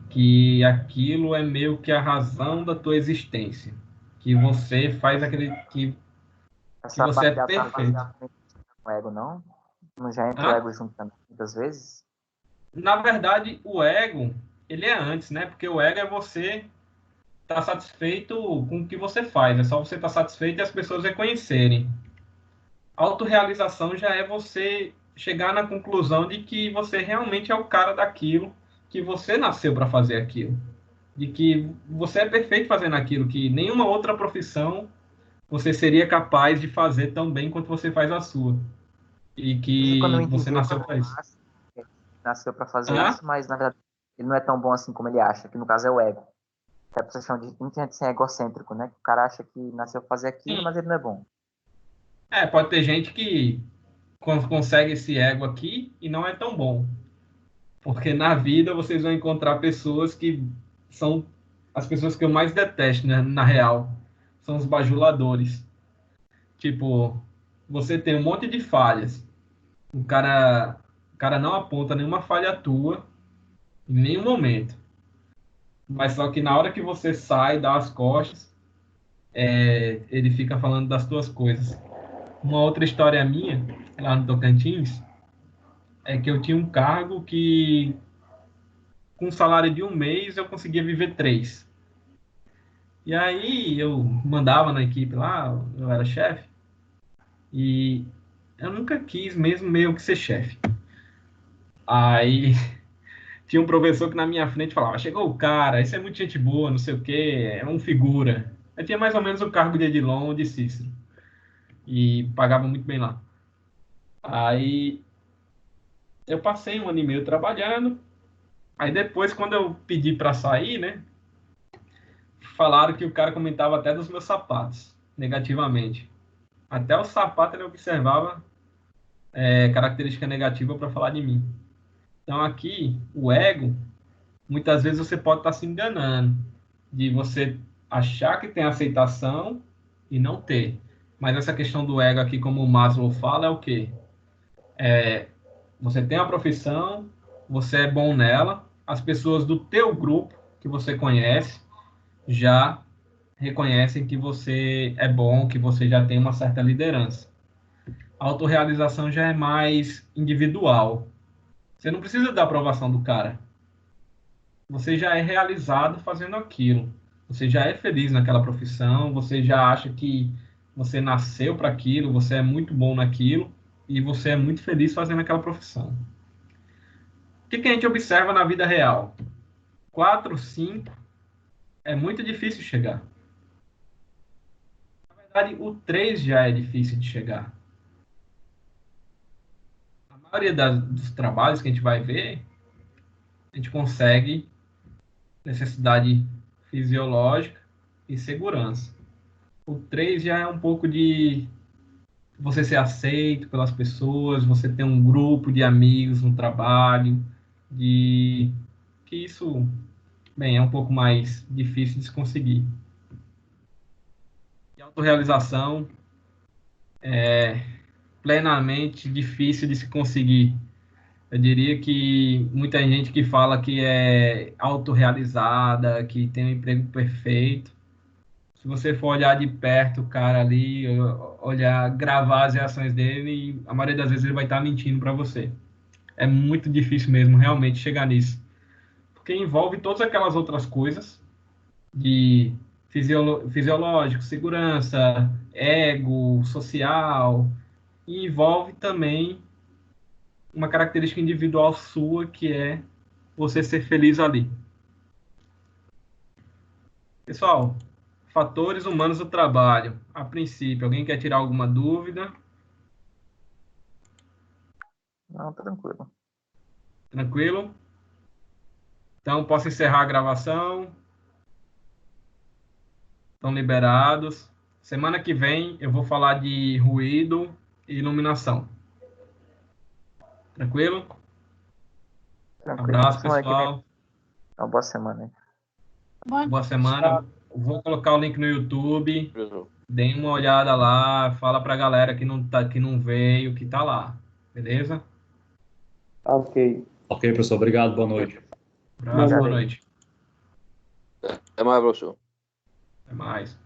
que aquilo é meio que a razão da tua existência, que você faz aquele que Essa você é parte da perfeito. com o ego, não? Não já entra o Hã? ego junto também, muitas vezes? Na verdade, o ego, ele é antes, né? Porque o ego é você estar satisfeito com o que você faz, é só você estar satisfeito e as pessoas reconhecerem. Autorrealização já é você chegar na conclusão de que você realmente é o cara daquilo, que você nasceu para fazer aquilo, de que você é perfeito fazendo aquilo, que nenhuma outra profissão você seria capaz de fazer tão bem quanto você faz a sua, e Desde quando eu que você entendi o nasceu cara para isso. acha que nasceu para fazer Hã? isso, mas na verdade ele não é tão bom assim como ele acha, que no caso é o ego. É a percepção de muita gente ser egocêntrico, né? Que o cara acha que nasceu para fazer aquilo, Sim. mas ele não é bom. Pode ter gente que consegue esse ego aqui e não é tão bom. Porque na vida vocês vão encontrar pessoas que são as pessoas que eu mais detesto, né, na real. São os bajuladores. Tipo, você tem um monte de falhas. O cara não aponta nenhuma falha tua em nenhum momento. Mas só que na hora que você sai, dá as costas, ele fica falando das tuas coisas. Uma outra história minha, lá no Tocantins, é que eu tinha um cargo que, com um salário de um mês, eu conseguia viver 3. E aí eu mandava na equipe lá, eu era chefe, e eu nunca quis mesmo meio que ser chefe. Aí tinha um professor que na minha frente falava, chegou o cara, esse é muito gente boa, não sei o quê, é um figura. Eu tinha mais ou menos o cargo de Edilon ou de Cícero, e pagava muito bem lá. Aí eu passei um ano e meio trabalhando, aí depois quando eu pedi para sair, né, falaram que o cara comentava até dos meus sapatos, negativamente. Até o sapato ele observava característica negativa para falar de mim. Então aqui, o ego, muitas vezes você pode estar se enganando, de você achar que tem aceitação e não ter. Mas essa questão do ego aqui, como o Maslow fala, é o quê? Você tem a profissão, você é bom nela, as pessoas do teu grupo que você conhece já reconhecem que você é bom, que você já tem uma certa liderança. A autorrealização já é mais individual. Você não precisa da aprovação do cara. Você já é realizado fazendo aquilo. Você já é feliz naquela profissão, você já acha que você nasceu para aquilo, você é muito bom naquilo e você é muito feliz fazendo aquela profissão. O que a gente observa na vida real? 4, 5 é muito difícil chegar. Na verdade, o 3 já é difícil de chegar. A maioria dos trabalhos que a gente vai ver, a gente consegue necessidade fisiológica e segurança. O 3 já é um pouco de você ser aceito pelas pessoas, você ter um grupo de amigos no trabalho, de que isso, bem, é um pouco mais difícil de se conseguir. E a autorrealização é plenamente difícil de se conseguir. Eu diria que muita gente que fala que é autorrealizada, que tem um emprego perfeito, se você for olhar de perto o cara ali, olhar, gravar as reações dele, a maioria das vezes ele vai estar mentindo para você. É muito difícil mesmo realmente chegar nisso. Porque envolve todas aquelas outras coisas de fisiológico, segurança, ego, social, e envolve também uma característica individual sua, que é você ser feliz ali. Pessoal, fatores humanos do trabalho. A princípio, alguém quer tirar alguma dúvida? Não, tranquilo. Tranquilo? Então, posso encerrar a gravação. Estão liberados. Semana que vem eu vou falar de ruído e iluminação. Tranquilo? Tranquilo. Abraço, Semana que vem. pessoal. Uma boa semana aí. Boa semana. Vou colocar o link no YouTube. Professor. Deem uma olhada lá. Fala pra galera que não veio, que tá lá. Beleza? Ok. Ok, professor. Obrigado. Boa noite. Abraço, boa Obrigado aí. noite. Até mais, professor. Até mais.